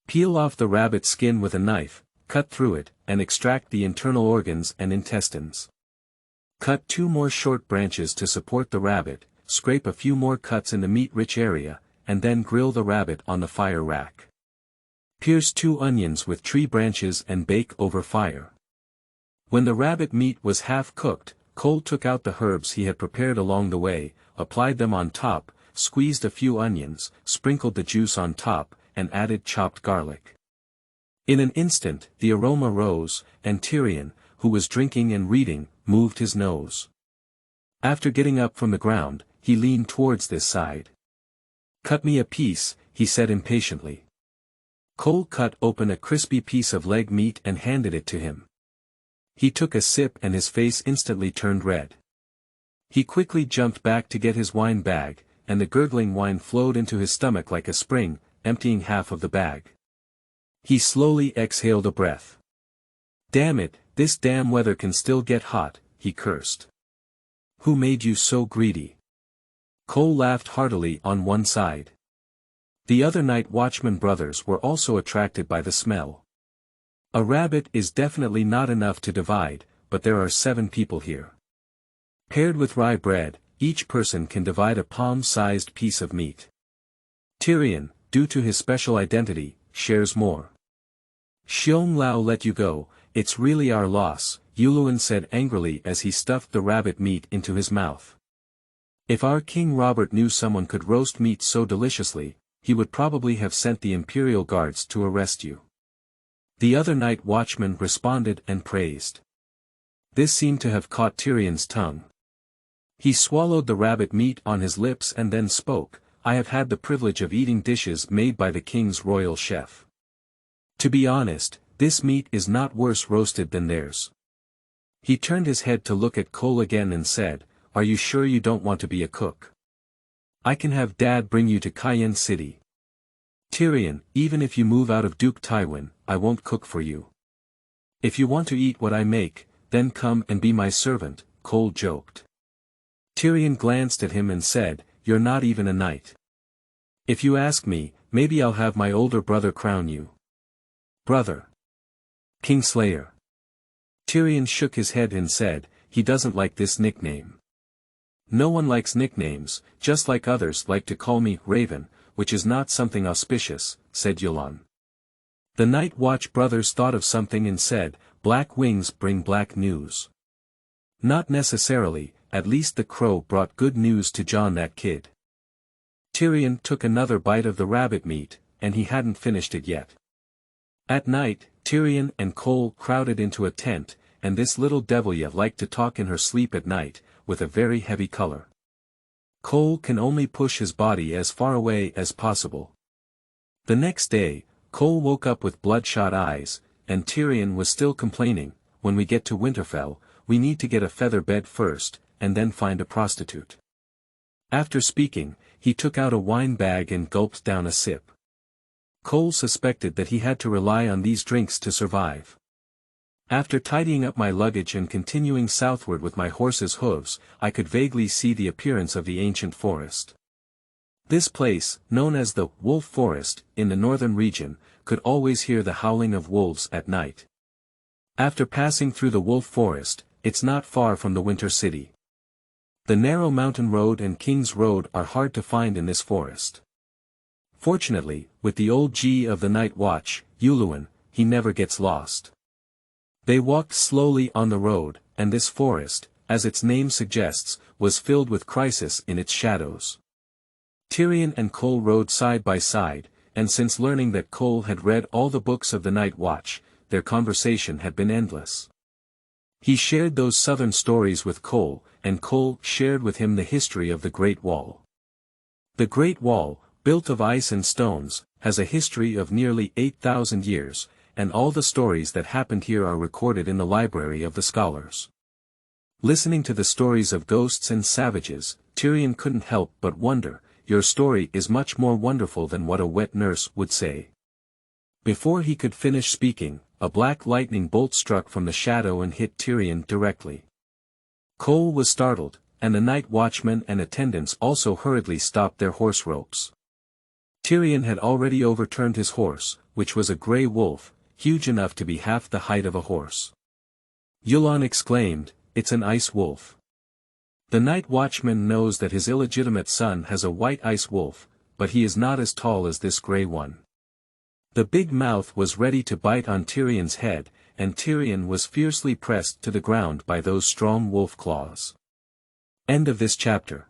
Speaker 1: Peel off the rabbit's skin with a knife, cut through it, and extract the internal organs and intestines. Cut 2 more short branches to support the rabbit, scrape a few more cuts in the meat-rich area, and then grill the rabbit on the fire rack. Pierce 2 onions with tree branches and bake over fire. When the rabbit meat was half cooked, Cole took out the herbs he had prepared along the way, applied them on top, squeezed a few onions, sprinkled the juice on top, and added chopped garlic. In an instant, the aroma rose, and Tyrion, who was drinking and reading, moved his nose. After getting up from the ground, he leaned towards this side. "Cut me a piece," he said impatiently. Cole cut open a crispy piece of leg meat and handed it to him. He took a sip and his face instantly turned red. He quickly jumped back to get his wine bag, and the gurgling wine flowed into his stomach like a spring, emptying half of the bag. He slowly exhaled a breath. "Damn it, this damn weather can still get hot," he cursed. "Who made you so greedy?" Cole laughed heartily on one side. The other night watchman brothers were also attracted by the smell. A rabbit is definitely not enough to divide, but there are 7 people here. Paired with rye bread, each person can divide a palm-sized piece of meat. Tyrion, due to his special identity, shares more. "Xiong Lao let you go, it's really our loss," Youtong said angrily as he stuffed the rabbit meat into his mouth. "If our King Robert knew someone could roast meat so deliciously, he would probably have sent the Imperial Guards to arrest you." The other night watchman responded and praised. This seemed to have caught Tyrion's tongue. He swallowed the rabbit meat on his lips and then spoke, "I have had the privilege of eating dishes made by the king's royal chef. To be honest, this meat is not worse roasted than theirs." He turned his head to look at Cole again and said, "Are you sure you don't want to be a cook? I can have Dad bring you to Cayenne City. Tyrion, even if you move out of Duke Tywin, I won't cook for you." If you want to eat what I make, then come and be my servant, Cole joked. Tyrion glanced at him and said, "You're not even a knight. If you ask me, maybe I'll have my older brother crown you." "Brother. Kingslayer." Tyrion shook his head and said, "He doesn't like this nickname." "No one likes nicknames, just like others like to call me Raven, which is not something auspicious," said Youtong. The Night Watch brothers thought of something and said, "Black wings bring black news." "Not necessarily, at least the crow brought good news to Jon that kid." Tyrion took another bite of the rabbit meat, and he hadn't finished it yet. At night, Tyrion and Cole crowded into a tent, and this little devilia liked to talk in her sleep at night, with a very heavy color. Cole can only push his body as far away as possible. The next day, Cole woke up with bloodshot eyes, and Tyrion was still complaining, "When we get to Winterfell, we need to get a feather bed first, and then find a prostitute." After speaking, he took out a wine bag and gulped down a sip. Cole suspected that he had to rely on these drinks to survive. "After tidying up my luggage and continuing southward with my horse's hooves, I could vaguely see the appearance of the ancient forest. This place, known as the Wolf Forest, in the northern region, could always hear the howling of wolves at night. After passing through the Wolf Forest, it's not far from the Winter City. The narrow mountain road and King's Road are hard to find in this forest. Fortunately, with the old G of the Night Watch, Yuluin, he never gets lost." They walked slowly on the road, and this forest, as its name suggests, was filled with crisis in its shadows. Tyrion and Cole rode side by side, and since learning that Cole had read all the books of the Night Watch, their conversation had been endless. He shared those southern stories with Cole, and Cole shared with him the history of the Great Wall. The Great Wall, built of ice and stones, has a history of nearly 8,000 years, and all the stories that happened here are recorded in the library of the scholars. Listening to the stories of ghosts and savages, Tyrion couldn't help but wonder, "Your story is much more wonderful than what a wet nurse would say." Before he could finish speaking, a black lightning bolt struck from the shadow and hit Tyrion directly. Cole was startled, and the night watchmen and attendants also hurriedly stopped their horse ropes. Tyrion had already overturned his horse, which was a grey wolf, huge enough to be half the height of a horse. Youtong exclaimed, "It's an ice wolf." The night watchman knows that his illegitimate son has a white ice wolf, but he is not as tall as this grey one. The big mouth was ready to bite on Tyrion's head, and Tyrion was fiercely pressed to the ground by those strong wolf claws. End of this chapter.